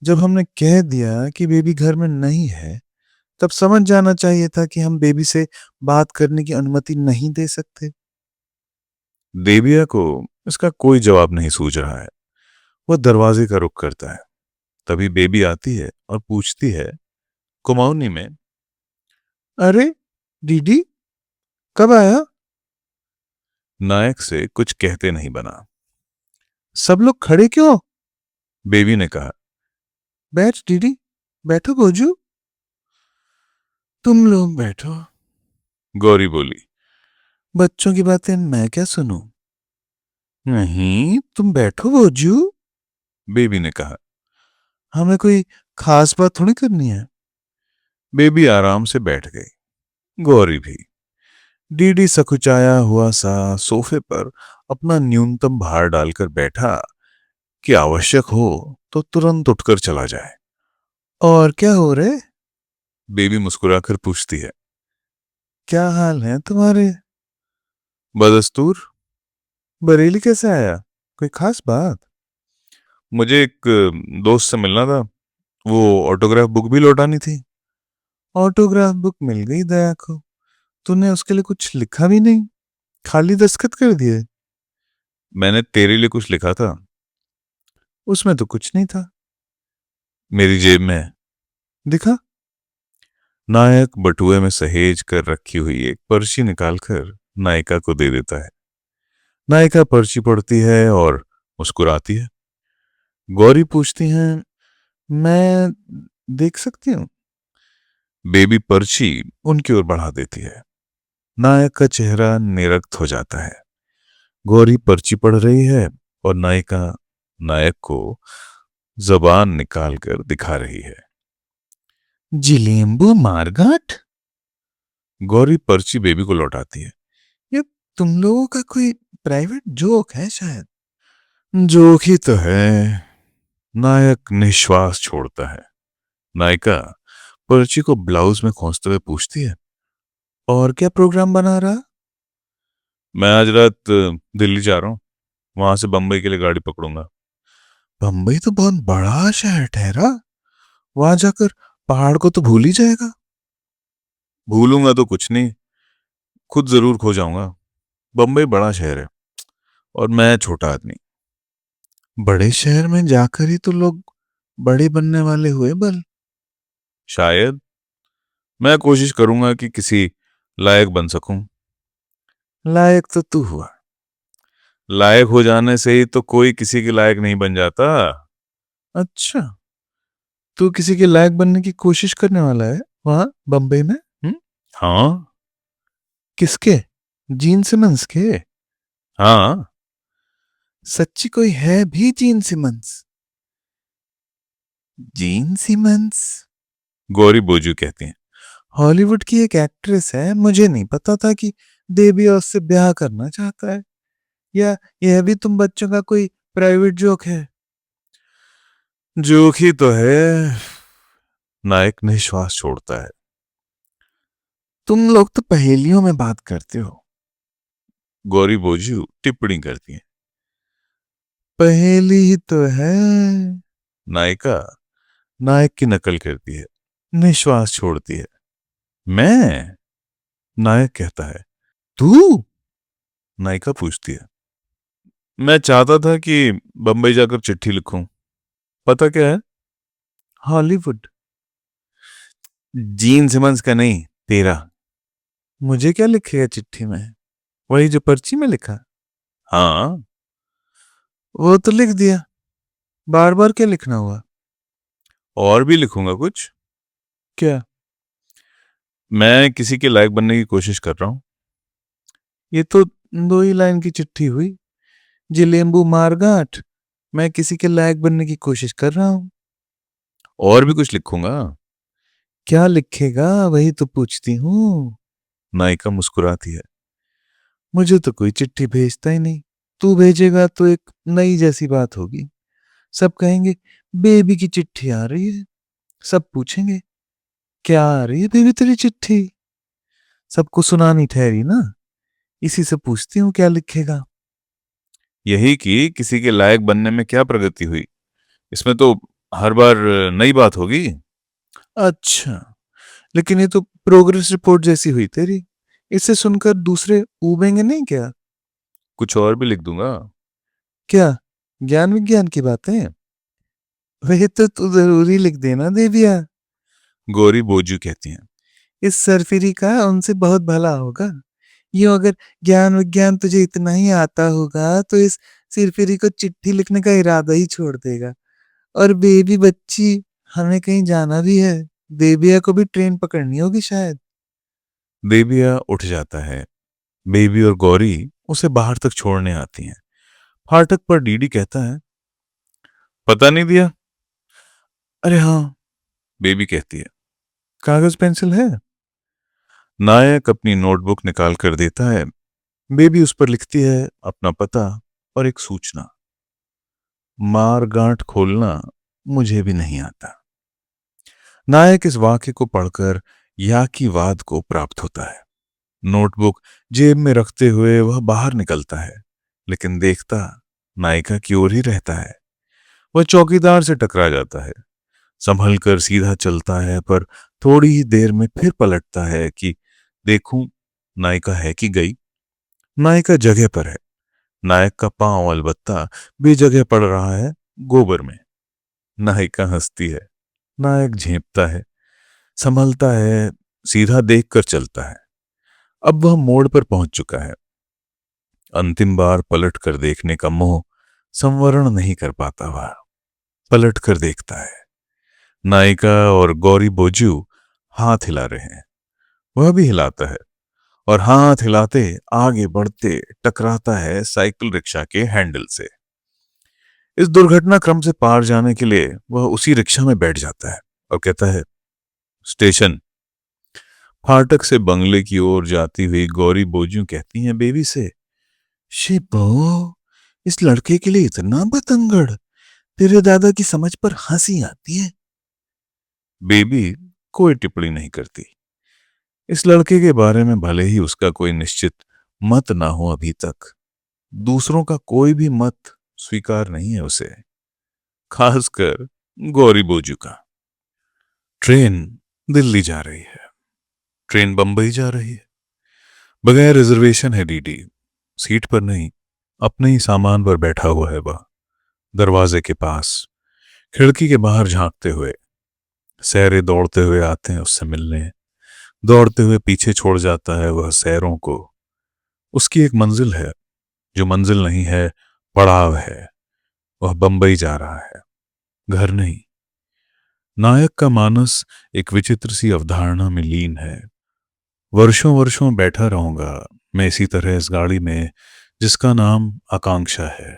जब हमने कह दिया कि बेबी घर में नहीं है, तब समझ जाना चाहिए था कि हम बेबी से बात करने की अनुमति नहीं दे सकते। देबिया को इसका कोई जवाब नहीं सूझ रहा है। वह दरवाजे का रुख करता है। तभी बेबी आती है और पूछती है कुमाऊनी में, अरे डीडी कब आया? नायक से कुछ कहते नहीं बना। सब लोग खड़े क्यों? बेबी ने कहा। बैठ डीडी, बैठो गोजू। तुम लोग बैठो, गौरी बोली। बच्चों की बातें मैं क्या सुनूं? नहीं, तुम बैठो गोजू, बेबी ने कहा। हमें कोई खास बात थोड़ी करनी है। बेबी आराम से बैठ गई, गौरी भी। डीडी सकुचाया हुआ सा सोफे पर अपना न्यूनतम भार डालकर बैठा कि आवश्यक हो तो तुरंत उठकर चला जाए। और क्या हो रहे? बेबी मुस्कुराकर पूछती है। क्या हाल है तुम्हारे? बदस्तूर। बरेली कैसे आया? कोई खास बात? मुझे एक दोस्त से मिलना था, वो ऑटोग्राफ बुक भी लौटानी थी। ऑटोग्राफ बुक मिल गई दया को। तूने उसके लिए कुछ लिखा भी नहीं, खाली दस्तखत कर दिए। मैंने तेरे लिए कुछ लिखा था। उसमें तो कुछ नहीं था। मेरी जेब में। दिखा। नायक बटुए में सहेज कर रखी हुई एक पर्ची निकालकर नायिका को दे देता है। नायिका पर्ची पढ़ती है और मुस्कुराती है। गौरी पूछती हैं, मैं देख सकती हूँ? बेबी पर्ची उनकी ओर बढ़ा देती है। नायक का चेहरा निरक्त हो जाता है। गौरी पर्ची पढ़ रही है और नायिका नायक को जबान निकालकर दिखा रही है। जिलेम्बू मारगाट। गौरी पर्ची बेबी को लौटाती है। ये तुम लोगों का कोई प्राइवेट जोक है शायद। जोक ही तो है। नायक निश्वास छोड़ता है। नायिका पर्ची को ब्लाउज में खोसते हुए पूछती है, और क्या प्रोग्राम बना रहा? मैं आज रात दिल्ली जा रहा हूँ, वहां से बंबई के लिए गाड़ी पकड़ूंगा। बंबई तो बहुत बड़ा शहर ठहरा, वहां जाकर पहाड़ को तो भूल ही जाएगा। भूलूंगा तो कुछ नहीं, खुद जरूर खो जाऊंगा। बंबई बड़ा शहर है और मैं छोटा आदमी। बड़े शहर में जाकर ही तो लोग बड़े बनने वाले हुए बल। शायद। मैं कोशिश करूंगा कि किसी लायक बन सकूं। लायक तो तू हुआ। लायक हो जाने से ही तो कोई किसी के लायक नहीं बन जाता। अच्छा, तू किसी के लायक बनने की कोशिश करने वाला है वहां बंबई में? हाँ। किसके? जीन सिमंस के? हाँ। सच्ची कोई है भी Gene Simmons? Gene Simmons? Gauri बोजू कहती हैं, हॉलीवुड की एक एक्ट्रेस है। मुझे नहीं पता था कि देवी उससे ब्याह करना चाहता है। या यह भी तुम बच्चों का कोई प्राइवेट जोक है? जोक ही तो है। नायक निश्वास छोड़ता है। तुम लोग तो पहेलियों में बात करते हो। गौरी बोजू टिप्पणी करती है। पहेली ही तो है। नायिका नायक की नकल करती है, निश्वास छोड़ती है। मैं? नायक कहता है। तू? नायिका पूछती है। मैं चाहता था कि बंबई जाकर चिट्ठी लिखूं। पता क्या है? हॉलीवुड। जीन सिमंस का नहीं, तेरा। मुझे क्या लिखेगा चिट्ठी में? वही जो पर्ची में लिखा। हाँ। वो तो लिख दिया, बार बार क्या लिखना हुआ? और भी लिखूंगा कुछ। क्या? मैं किसी के लायक बनने की कोशिश कर रहा हूं। ये तो 2 ही लाइन की चिट्ठी हुई। जिलेम्बू मारगाट, मैं किसी के लायक बनने की कोशिश कर रहा हूं। और भी कुछ लिखूंगा। क्या लिखेगा वही तो पूछती हूँ। नायिका मुस्कुराती है। मुझे तो कोई चिट्ठी भेजता ही नहीं। तू भेजेगा तो एक नई जैसी बात होगी। सब कहेंगे बेबी की चिट्ठी आ रही है। सब पूछेंगे क्या आ रही है बेबी तेरी चिट्ठी। सबको सुनानी ठहरी ना, इसी से पूछती हूँ क्या लिखेगा। यही कि किसी के लायक बनने में क्या प्रगति हुई, इसमें तो हर बार नई बात होगी। अच्छा, लेकिन ये तो प्रोग्रेस रिपोर्ट जैसी हुई तेरी। इसे सुनकर दूसरे उबेंगे नहीं क्या? कुछ और भी लिख दूंगा। क्या? ज्ञान विज्ञान की बातें? वही तो तू जरूरी लिख देना देविया। गौरी बोजू कहती हैं, इस सरफिरी का उनसे बहुत भला होगा। यूं अगर ज्ञान विज्ञान तुझे इतना ही आता होगा तो इस सिरफिरी को चिट्ठी लिखने का इरादा ही छोड़ देगा। और बेबी बच्ची, हमें कहीं जाना भी है। देविया को भी ट्रेन पकड़नी होगी शायद। देविया उठ जाता है। बेबी और गौरी उसे बाहर तक छोड़ने आती हैं। फाटक पर डीडी कहता है, पता नहीं दिया। अरे हाँ, बेबी कहती है, कागज पेंसिल है? नायक अपनी नोटबुक निकाल कर देता है। बेबी उस पर लिखती है अपना पता और एक सूचना। मार गांठ खोलना मुझे भी नहीं आता। नायक इस वाक्य को पढ़कर याकीवाद को प्राप्त होता है। नोटबुक जेब में रखते हुए वह बाहर निकलता है, लेकिन देखता नायिका की ओर ही रहता है। वह चौकीदार से टकरा जाता है। संभल कर सीधा चलता है, पर थोड़ी ही देर में फिर पलटता है कि देखूं नायिका है कि गई। नायिका जगह पर है। नायक का पांव अलबत्ता बेजगह पड़ रहा है, गोबर में। नायिका हंसती है। नायक झेंपता है, संभलता है, सीधा देखकर चलता है। अब वह मोड़ पर पहुंच चुका है। अंतिम बार पलट कर देखने का मोह संवरण नहीं कर पाता। वह पलट कर देखता है। नायिका और गौरी बोजू हाथ हिला रहे हैं। वह भी हिलाता है और हाथ हिलाते आगे बढ़ते टकराता है साइकिल रिक्शा के हैंडल से। इस दुर्घटना क्रम से पार जाने के लिए वह उसी रिक्शा में बैठ जाता है और कहता है, स्टेशन। फाटक से बंगले की ओर जाती हुई गौरी बोजू कहती हैं बेबी से, शिबो, इस लड़के के लिए इतना बतंगड़, तेरे दादा की समझ पर हंसी आती है। बेबी कोई टिप्पणी नहीं करती। इस लड़के के बारे में भले ही उसका कोई निश्चित मत ना हो, अभी तक दूसरों का कोई भी मत स्वीकार नहीं है उसे, खासकर गौरी बोजू का। ट्रेन दिल्ली जा रही है। ट्रेन बंबई जा रही है। बगैर रिजर्वेशन है डीडी। सीट पर नहीं, अपने ही सामान पर बैठा हुआ है वह, दरवाजे के पास, खिड़की के बाहर झांकते हुए। सैरे दौड़ते हुए आते हैं उससे मिलने। दौड़ते हुए पीछे छोड़ जाता है वह सैरों को। उसकी एक मंजिल है, जो मंजिल नहीं है, पड़ाव है। वह बंबई जा रहा है, घर नहीं। नायक का मानस एक विचित्र सी अवधारणा में लीन है। वर्षों वर्षों बैठा रहूंगा मैं इसी तरह इस गाड़ी में जिसका नाम आकांक्षा है।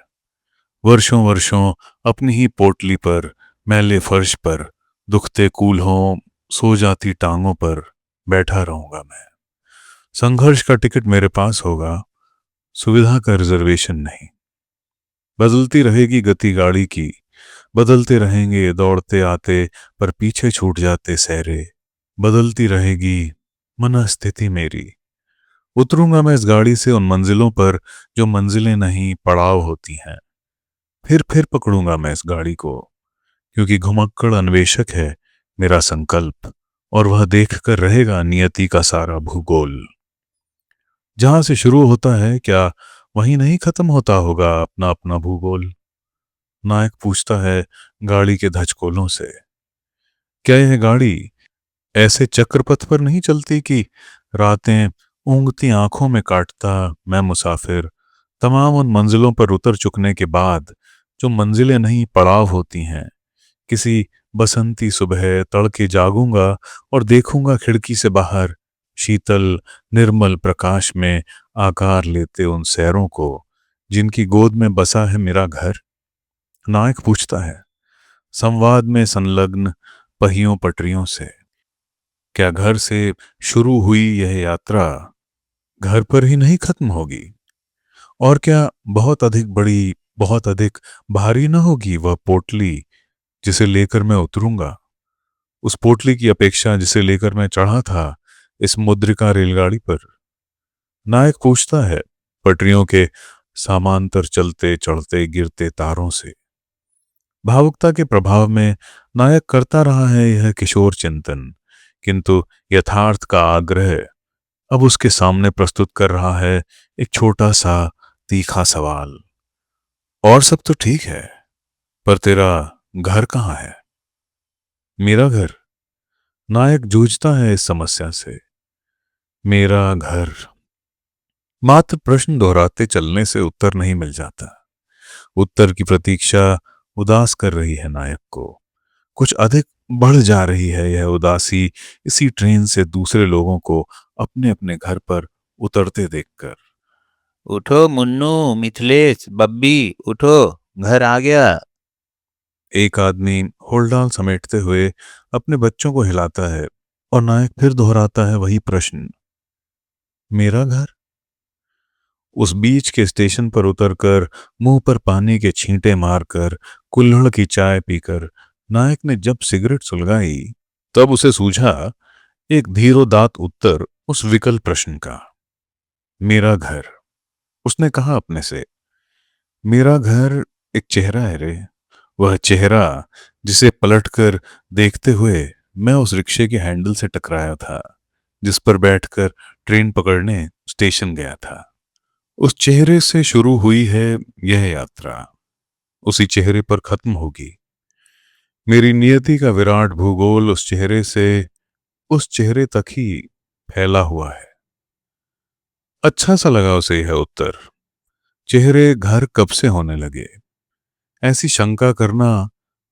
वर्षों वर्षों अपनी ही पोटली पर, मैले फर्श पर, दुखते कूल्हों, सो जाती टांगों पर बैठा रहूंगा मैं। संघर्ष का टिकट मेरे पास होगा, सुविधा का रिजर्वेशन नहीं। बदलती रहेगी गति गाड़ी की, बदलते रहेंगे दौड़ते आते पर पीछे छूट जाते सहरे। बदलती रहेगी मनस्थिति मेरी। उतरूंगा मैं इस गाड़ी से उन मंजिलों पर जो मंजिलें नहीं, पड़ाव होती हैं। फिर पकड़ूंगा मैं इस गाड़ी को, क्योंकि घुमक्कड़ अन्वेषक है मेरा संकल्प, और वह देखकर रहेगा नियति का सारा भूगोल। जहां से शुरू होता है, क्या वहीं नहीं खत्म होता होगा अपना अपना भूगोल? नायक पूछता है गाड़ी के धचकोलों से, क्या यह गाड़ी ऐसे चक्रपथ पर नहीं चलती कि रातें ऊँघती आंखों में काटता मैं मुसाफिर तमाम उन मंजिलों पर उतर चुकने के बाद, जो मंजिलें नहीं पड़ाव होती हैं, किसी बसंती सुबह तड़के जागूंगा और देखूंगा खिड़की से बाहर शीतल निर्मल प्रकाश में आकार लेते उन सैरों को जिनकी गोद में बसा है मेरा घर। नायक पूछता है, संवाद में संलग्न पहियों पटरियों से, क्या घर से शुरू हुई यह यात्रा घर पर ही नहीं खत्म होगी? और क्या बहुत अधिक बड़ी, बहुत अधिक भारी न होगी वह पोटली जिसे लेकर मैं उतरूंगा, उस पोटली की अपेक्षा जिसे लेकर मैं चढ़ा था इस मुद्रिका रेलगाड़ी पर? नायक पूछता है पटरियों के समांतर चलते चढ़ते गिरते तारों से। भावुकता के प्रभाव में नायक करता रहा है यह किशोर चिंतन, किंतु यथार्थ का आग्रह अब उसके सामने प्रस्तुत कर रहा है एक छोटा सा तीखा सवाल। और सब तो ठीक है, पर तेरा घर कहाँ है? मेरा घर? नायक जूझता है इस समस्या से। मेरा घर। मात्र प्रश्न दोहराते चलने से उत्तर नहीं मिल जाता। उत्तर की प्रतीक्षा उदास कर रही है नायक को। कुछ अधिक बढ़ जा रही है यह उदासी इसी ट्रेन से दूसरे लोगों को अपने अपने घर पर उतरते देखकर। उठो मुन्नू, मिथिलेश, बब्बी, उठो, घर आ गया। एक आदमी होल्डाल समेटते हुए अपने बच्चों को हिलाता है और नायक फिर दोहराता है वही प्रश्न, मेरा घर? उस बीच के स्टेशन पर उतरकर मुंह पर पानी के छींटे मारकर कुल्हड़ की चाय पीकर नायक ने जब सिगरेट सुलगाई, तब उसे सूझा एक धीरोदात्त उत्तर उस विकल प्रश्न का। मेरा घर। उसने कहा अपने से, मेरा घर एक चेहरा है रे। वह चेहरा जिसे पलटकर देखते हुए मैं उस रिक्शे के हैंडल से टकराया था जिस पर बैठकर ट्रेन पकड़ने स्टेशन गया था। उस चेहरे से शुरू हुई है यह यात्रा, उसी चेहरे पर खत्म होगी। मेरी नियति का विराट भूगोल उस चेहरे से उस चेहरे तक ही फैला हुआ है। अच्छा सा लगा उसे यह उत्तर। चेहरे घर कब से होने लगे, ऐसी शंका करना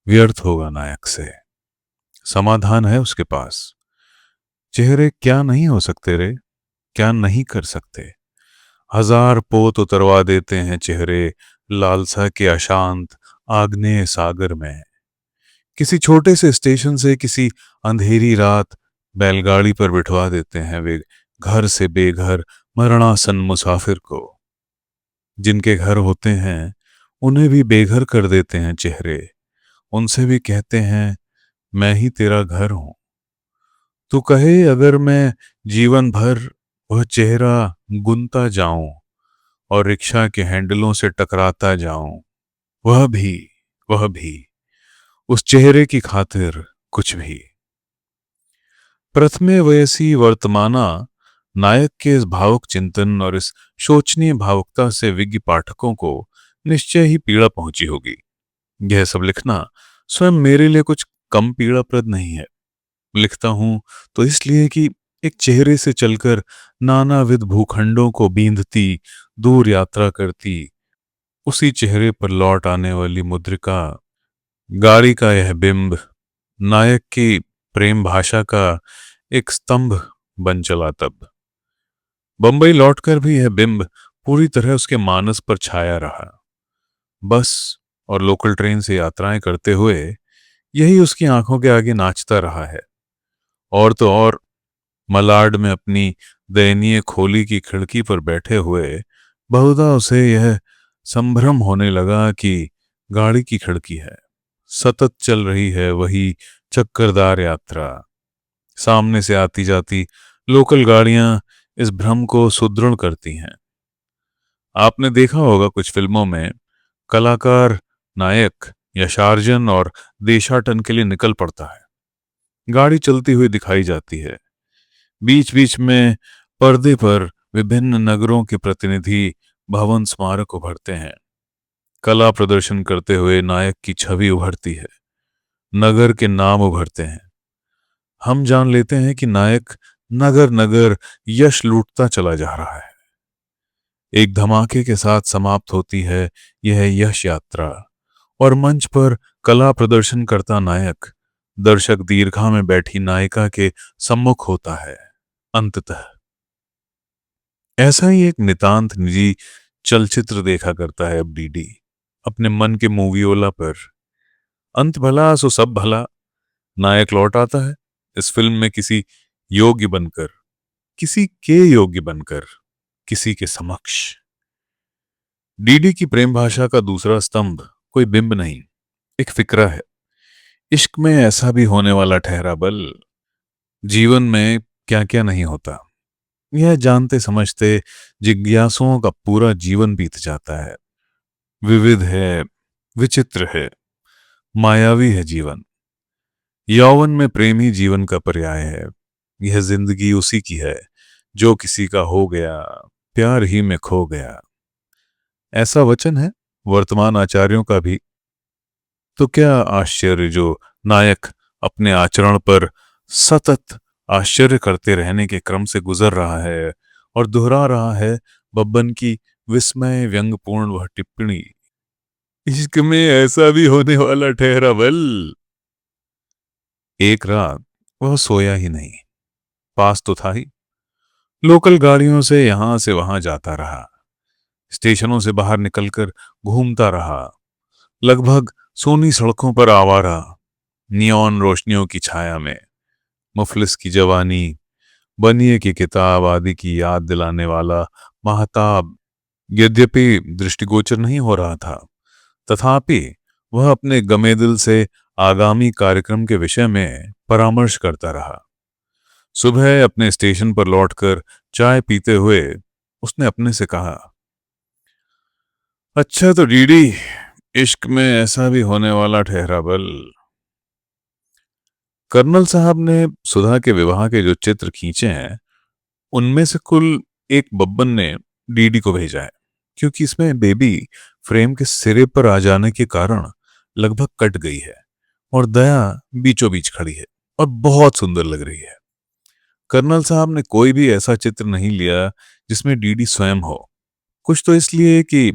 व्यर्थ होगा नायक से। समाधान है उसके पास। चेहरे क्या नहीं हो सकते रे, क्या नहीं कर सकते। हजार पोत उतरवा देते हैं चेहरे लालसा के अशांत आग्नेय सागर में। किसी छोटे से स्टेशन से किसी अंधेरी रात बैलगाड़ी पर बिठवा देते हैं वे घर से बेघर मरणासन मुसाफिर को। जिनके घर होते हैं उन्हें भी बेघर कर देते हैं चेहरे। उनसे भी कहते हैं मैं ही तेरा घर हूं। तू कहे अगर मैं जीवन भर वह चेहरा गुनता जाऊं और रिक्शा के हैंडलों से टकराता जाऊं, वह भी वह भी उस चेहरे की खातिर कुछ भी। प्रथमे वयसी वर्तमाना नायक के इस भावुक चिंतन और इस शोचनीय भावुकता से विज्ञ पाठकों को निश्चय ही पीड़ा पहुंची होगी। यह सब लिखना स्वयं मेरे लिए कुछ कम पीड़ाप्रद नहीं है। लिखता हूं तो इसलिए कि एक चेहरे से चलकर नानाविध भूखंडों को बींधती दूर यात्रा करती उसी चेहरे पर लौट आने वाली मुद्रिका, गाड़ी का यह बिंब नायक की प्रेम भाषा का एक स्तंभ बन चला। तब बंबई लौटकर भी यह बिंब पूरी तरह उसके मानस पर छाया रहा। बस और लोकल ट्रेन से यात्राएं करते हुए यही उसकी आंखों के आगे नाचता रहा है। और तो और मलाड में अपनी दयनीय खोली की खिड़की पर बैठे हुए बहुधा उसे यह संभ्रम होने लगा कि गाड़ी की खिड़की है, सतत चल रही है वही चक्करदार यात्रा। सामने से आती जाती लोकल गाड़ियां इस भ्रम को सुदृढ़ करती हैं। आपने देखा होगा कुछ फिल्मों में कलाकार नायक या शार्जन और देशाटन के लिए निकल पड़ता है। गाड़ी चलती हुई दिखाई जाती है। बीच बीच में पर्दे पर विभिन्न नगरों के प्रतिनिधि भवन स्मारक उभरते हैं। कला प्रदर्शन करते हुए नायक की छवि उभरती है, नगर के नाम उभरते हैं। हम जान लेते हैं कि नायक नगर नगर यश लूटता चला जा रहा है। एक धमाके के साथ समाप्त होती है यह यश यात्रा और मंच पर कला प्रदर्शन करता नायक दर्शक दीर्घा में बैठी नायिका के सम्मुख होता है। अंततः ऐसा ही एक नितांत निजी चलचित्र देखा करता है अब डीडी अपने मन के मूवीओला पर। अंत भला सो सब भला। नायक लौट आता है इस फिल्म में किसी योग्य बनकर, किसी के योग्य बनकर, किसी के समक्ष। डीडी की प्रेम भाषा का दूसरा स्तंभ कोई बिंब नहीं, एक फिक्रा है। इश्क में ऐसा भी होने वाला ठहरा बल। जीवन में क्या क्या नहीं होता, यह जानते समझते जिज्ञासुओं का पूरा जीवन बीत जाता है। विविध है, विचित्र है, मायावी है जीवन। यौवन में प्रेम ही जीवन का पर्याय है। यह जिंदगी उसी की है जो किसी का हो गया, प्यार ही में खो गया। ऐसा वचन है वर्तमान आचार्यों का भी। तो क्या आश्चर्य जो नायक अपने आचरण पर सतत आश्चर्य करते रहने के क्रम से गुजर रहा है और दोहरा रहा है बब्बन की विस्मय व्यंग्यपूर्ण वह टिप्पणी, इश्क में ऐसा भी होने वाला ठहरा बल। एक रात वह सोया ही नहीं। पास तो था ही, लोकल गाड़ियों से यहां से वहां जाता रहा, स्टेशनों से बाहर निकलकर घूमता रहा, लगभग सोनी सड़कों पर आवारा, नियॉन रोशनियों की छाया में। मुफलिस की जवानी, बनिए की किताब आदि की याद दिलाने वाला महताब यद्यपि दृष्टिगोचर नहीं हो रहा था, तथापि वह अपने गमे दिल से आगामी कार्यक्रम के विषय में परामर्श करता रहा। सुबह अपने स्टेशन पर लौटकर चाय पीते हुए उसने अपने से कहा, अच्छा तो डीडी, इश्क में ऐसा भी होने वाला ठहरा बल। कर्नल साहब ने सुधा के विवाह के जो चित्र खींचे हैं उनमें से कुल एक बब्बन ने डीडी को भेजा है, क्योंकि इसमें बेबी फ्रेम के सिरे पर आ जाने के कारण लगभग कट गई है और दया बीचों बीच खड़ी है और बहुत सुंदर लग रही है। कर्नल साहब ने कोई भी ऐसा चित्र नहीं लिया जिसमें डीडी स्वयं हो। कुछ तो इसलिए कि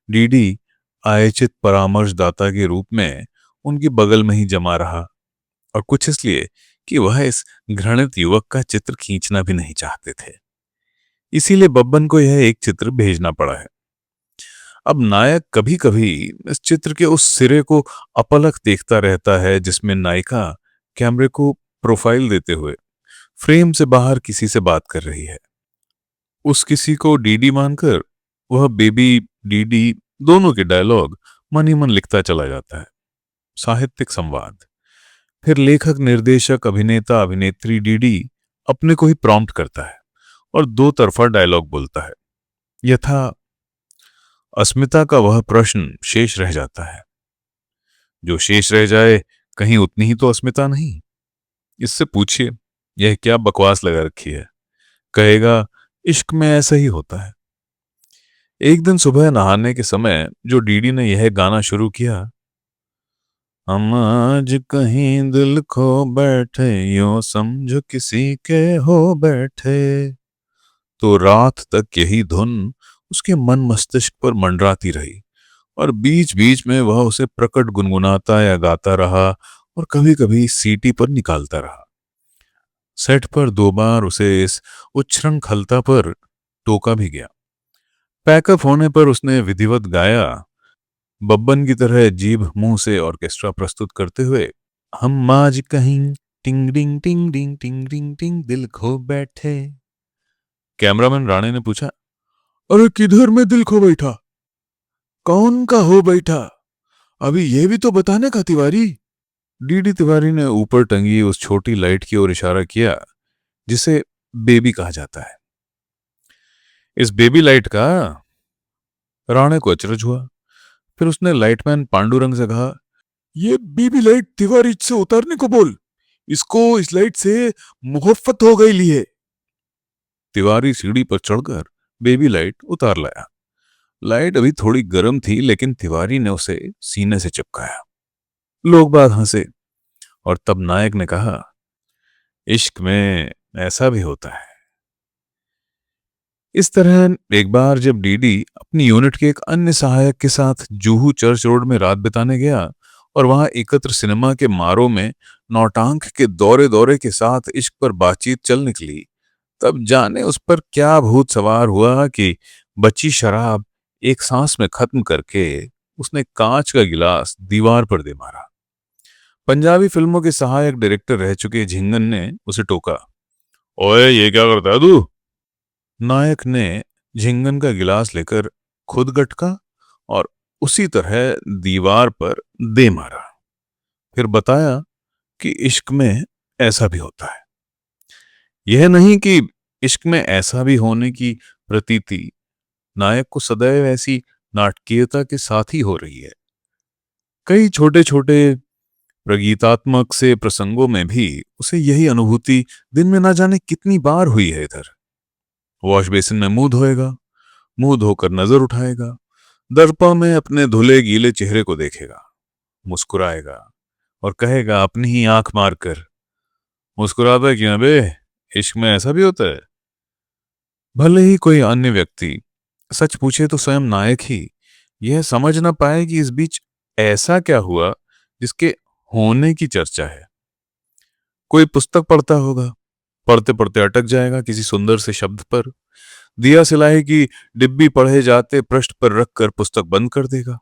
डीडी आयोजित परामर्शदाता के रूप में उनकी बगल में ही जमा रहा, और कुछ इसलिए कि वह इस घृणित युवक का चित्र खींचना भी नहीं चाहते थे। इसीलिए बब्बन को यह एक चित्र भेजना पड़ा है। अब नायक कभी कभी इस चित्र के उस सिरे को अपलक देखता रहता है जिसमें नायिका कैमरे को प्रोफाइल देते हुए फ्रेम से बाहर किसी से बात कर रही है। उस किसी को डीडी मानकर वह बेबी डीडी दोनों के डायलॉग मन ही मन लिखता चला जाता है। साहित्यिक संवाद। फिर लेखक निर्देशक अभिनेता अभिनेत्री डीडी अपने को ही प्रॉम्प्ट करता है और दो तरफा डायलॉग बोलता है। यथा अस्मिता का वह प्रश्न शेष रह जाता है। जो शेष रह जाए कहीं उतनी ही तो अस्मिता नहीं। इससे पूछिए यह क्या बकवास लगा रखी है। कहेगा इश्क में ऐसा ही होता है। एक दिन सुबह नहाने के समय जो डीडी ने यह गाना शुरू किया, हम आज कहीं दिल खो बैठे यूं समझो किसी के हो बैठे, तो रात तक यही धुन उसके मन मस्तिष्क पर मंडराती रही और बीच बीच में वह उसे प्रकट गुनगुनाता या गाता रहा और कभी कभी सीटी पर निकालता रहा। सेट पर 2 बार उसे इस उच्छृंखलता पर टोका भी गया। पैकअप होने पर उसने विधिवत गाया, बब्बन की तरह जीभ मुंह से ऑर्केस्ट्रा प्रस्तुत करते हुए, हम आज कहीं टिंग डिंग टिंग डिंग टिंग डिंग टिंग दिल खो बैठे। कैमरामैन राणे ने पूछा, अरे किधर में दिल खो बैठा? कौन का हो बैठा? अभी ये भी तो बताने का तिवारी। डीडी तिवारी ने ऊपर टंगी उस छोटी लाइट की ओर इशारा किया जिसे बेबी कहा जाता है। इस बेबी लाइट का? राणे को अचरज हुआ। फिर उसने लाइटमैन पांडुरंग से कहा, ये बेबी लाइट तिवारी से उतारने को बोल, इसको इस लाइट से मोहब्बत हो गई ली है। तिवारी सीढ़ी पर चढ़कर बेबी लाइट उतार लाया। लाइट अभी थोड़ी गर्म थी लेकिन तिवारी ने उसे सीने से चिपकाया। लोग बात हंसे और तब नायक ने कहा, इश्क में ऐसा भी होता है। इस तरह एक बार जब डीडी अपनी यूनिट के एक अन्य सहायक के साथ जूहू चर्च रोड में रात बिताने गया और वहां एकत्र सिनेमा के मारों में नौटांक के दौरे दौरे के साथ इश्क पर बातचीत चल निकली, तब जाने उस पर क्या भूत सवार हुआ कि बची शराब एक सांस में खत्म करके उसने कांच का गिलास दीवार पर दे मारा। पंजाबी फिल्मों के सहायक डायरेक्टर रह चुके झिंगन ने उसे टोका, ओए ये क्या करता है तू? नायक ने झिंगन का गिलास लेकर खुद गटका और उसी तरह दीवार पर दे मारा। फिर बताया कि इश्क में ऐसा भी होता है। यह नहीं कि इश्क में ऐसा भी होने की प्रतीति नायक को सदैव ऐसी नाटकीयता के साथ ही हो रही है। कई छोटे छोटे प्रगीतात्मक से प्रसंगों में भी उसे यही अनुभूति दिन में ना जाने कितनी बार हुई है। इधर वॉश बेसिन में मुंह धोएगा, मुंह धोकर नजर उठाएगा, दर्पण में अपने धुले गीले चेहरे को देखेगा, मुस्कुराएगा और कहेगा अपनी ही आंख मारकर, मुस्कुराता क्यों बे, इश्क में ऐसा भी होता है। भले ही कोई अन्य व्यक्ति, सच पूछे तो स्वयं नायक ही, यह समझ ना पाए कि इस बीच ऐसा क्या हुआ जिसके होने की चर्चा है। कोई पुस्तक पढ़ता होगा, पढ़ते पढ़ते अटक जाएगा किसी सुंदर से शब्द पर, दिया सिलाई की डिब्बी पढ़े जाते पृष्ठ पर रखकर पुस्तक बंद कर देगा,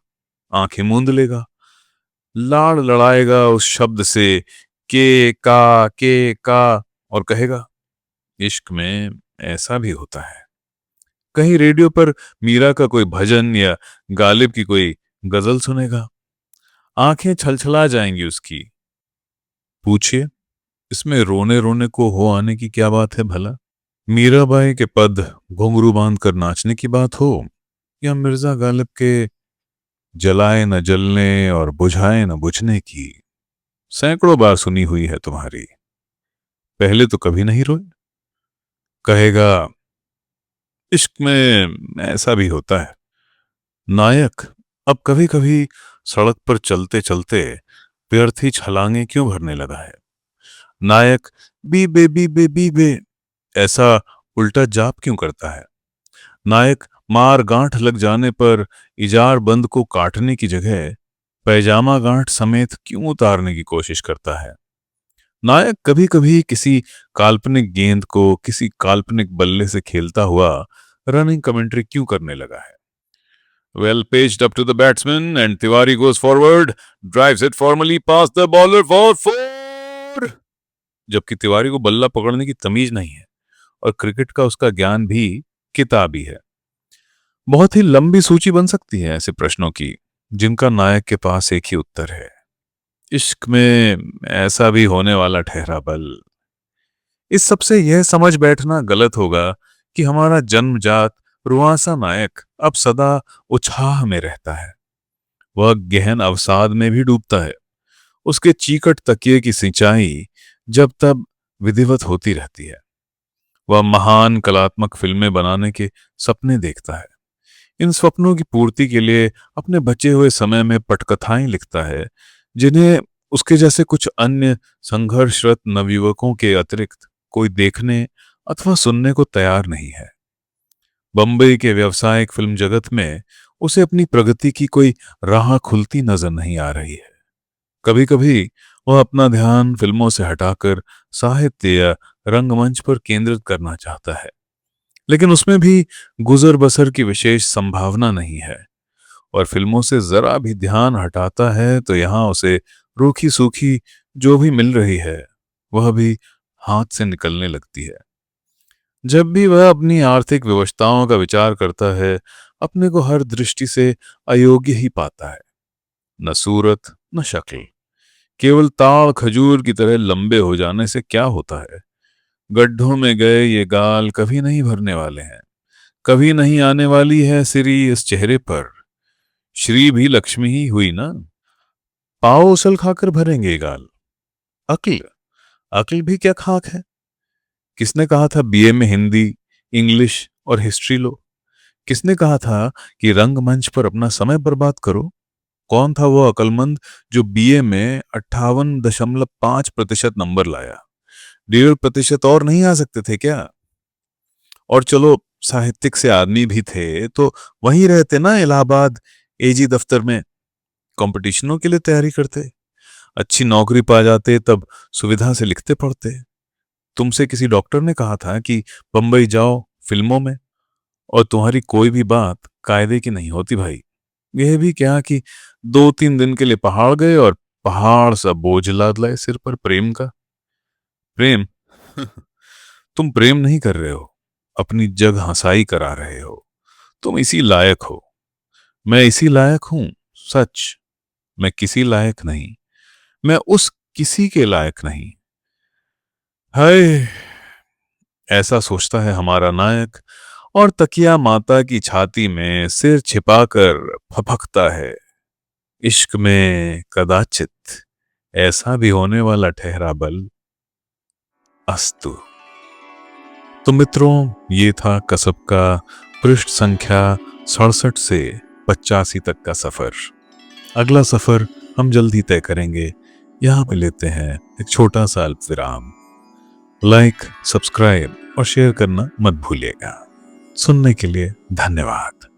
आंखें मूंद लेगा, लाड़ लड़ाएगा उस शब्द से के का और कहेगा इश्क में ऐसा भी होता है। कहीं रेडियो पर मीरा का कोई भजन या गालिब की कोई गजल सुनेगा, आंखें छलछला जाएंगी उसकी। पूछिए इसमें रोने रोने को हो आने की क्या बात है भला? मीराबाई के पद घुंघरू बांध कर नाचने की बात हो या मिर्जा गालिब के जलाए न जलने और बुझाए न बुझने की। सैकड़ों बार सुनी हुई है तुम्हारी। पहले तो कभी नहीं रोए। कहेगा इश्क में ऐसा भी होता है नायक। अब कभी कभी सड़क पर चलते चलते व्यर्थी छलांगे क्यों भरने लगा है। नायक बी बे ऐसा उल्टा जाप क्यों करता है। नायक मार गांठ लग जाने पर इजार बंद को काटने की जगह पैजामा गांठ समेत क्यों उतारने की कोशिश करता है। नायक कभी कभी किसी काल्पनिक गेंद को किसी काल्पनिक बल्ले से खेलता हुआ रनिंग कमेंट्री क्यों करने लगा है। Well pitched up to the batsman and Tiwari goes forward, drives it formally past the bowler for four. जबकि तिवारी को बल्ला पकड़ने की तमीज नहीं है और क्रिकेट का उसका ज्ञान भी किताबी है। बहुत ही लंबी सूची बन सकती है ऐसे प्रश्नों की जिनका नायक के पास एक ही उत्तर है। इश्क में ऐसा भी होने वाला ठहरा बल। इस सबसे यह समझ बैठना गलत होगा कि हमारा जन्मजात रुआसा नायक अब सदा उछाह में रहता है। वह गहन अवसाद में भी डूबता है। उसके चीकट तकिए की सिंचाई जब तब विधिवत होती रहती है। वह महान कलात्मक फिल्में बनाने के सपने देखता है। इन स्वप्नों की पूर्ति के लिए अपने बचे हुए समय में पटकथाएं लिखता है जिन्हें उसके जैसे कुछ अन्य संघर्षरत नवयुवकों के अतिरिक्त कोई देखने अथवा सुनने को तैयार नहीं है। बंबई के व्यावसायिक फिल्म जगत में उसे अपनी प्रगति की कोई राह खुलती नजर नहीं आ रही है। कभी कभी वह अपना ध्यान फिल्मों से हटाकर साहित्य या रंगमंच पर केंद्रित करना चाहता है, लेकिन उसमें भी गुजर बसर की विशेष संभावना नहीं है। और फिल्मों से जरा भी ध्यान हटाता है तो यहां उसे रूखी सूखी जो भी मिल रही है वह भी हाथ से निकलने लगती है। जब भी वह अपनी आर्थिक विवशताओं का विचार करता है अपने को हर दृष्टि से अयोग्य ही पाता है। न सूरत न शक्ल, केवल ताड़ खजूर की तरह लंबे हो जाने से क्या होता है। गड्ढों में गए ये गाल कभी नहीं भरने वाले हैं। कभी नहीं आने वाली है सिरी इस चेहरे पर। श्री भी लक्ष्मी ही हुई ना। पाव उसल खाकर भरेंगे ये गाल। अक्ल, अक्ल भी क्या खाक है। किसने कहा था बीए में हिंदी इंग्लिश और हिस्ट्री लो। किसने कहा था कि रंगमंच पर अपना समय बर्बाद करो। कौन था वो अक्लमंद जो बीए में 58.5% नंबर लाया। 1.5% और नहीं आ सकते थे क्या। और चलो साहित्यिक से आदमी भी थे तो वहीं रहते ना इलाहाबाद एजी दफ्तर में, कंपटीशनों के लिए तैयारी करते। अच्छी नौकरी पा जाते तब सुविधा से लिखते पढ़ते। तुमसे किसी डॉक्टर ने कहा था कि बंबई जाओ फिल्मों में, और तुम्हारी कोई भी बात कायदे की नहीं होती भाई। यह भी क्या कि 2-3 दिन के लिए पहाड़ गए और पहाड़ सा बोझ लाद लाए सिर पर प्रेम का। प्रेम तुम प्रेम नहीं कर रहे हो, अपनी जग हंसाई करा रहे हो। तुम इसी लायक हो। मैं इसी लायक हूं, सच। मैं किसी लायक नहीं। मैं उस किसी के लायक नहीं। हाय, ऐसा सोचता है हमारा नायक और तकिया माता की छाती में सिर छिपाकर फफकता है। इश्क में कदाचित ऐसा भी होने वाला ठहरा बल। अस्तु। तो मित्रों, ये था कसब का पृष्ठ संख्या 67 से 85 तक का सफर। अगला सफर हम जल्दी तय करेंगे। यहां पे लेते हैं एक छोटा सा अल्प विराम। लाइक, सब्सक्राइब और शेयर करना मत भूलिएगा। सुनने के लिए धन्यवाद।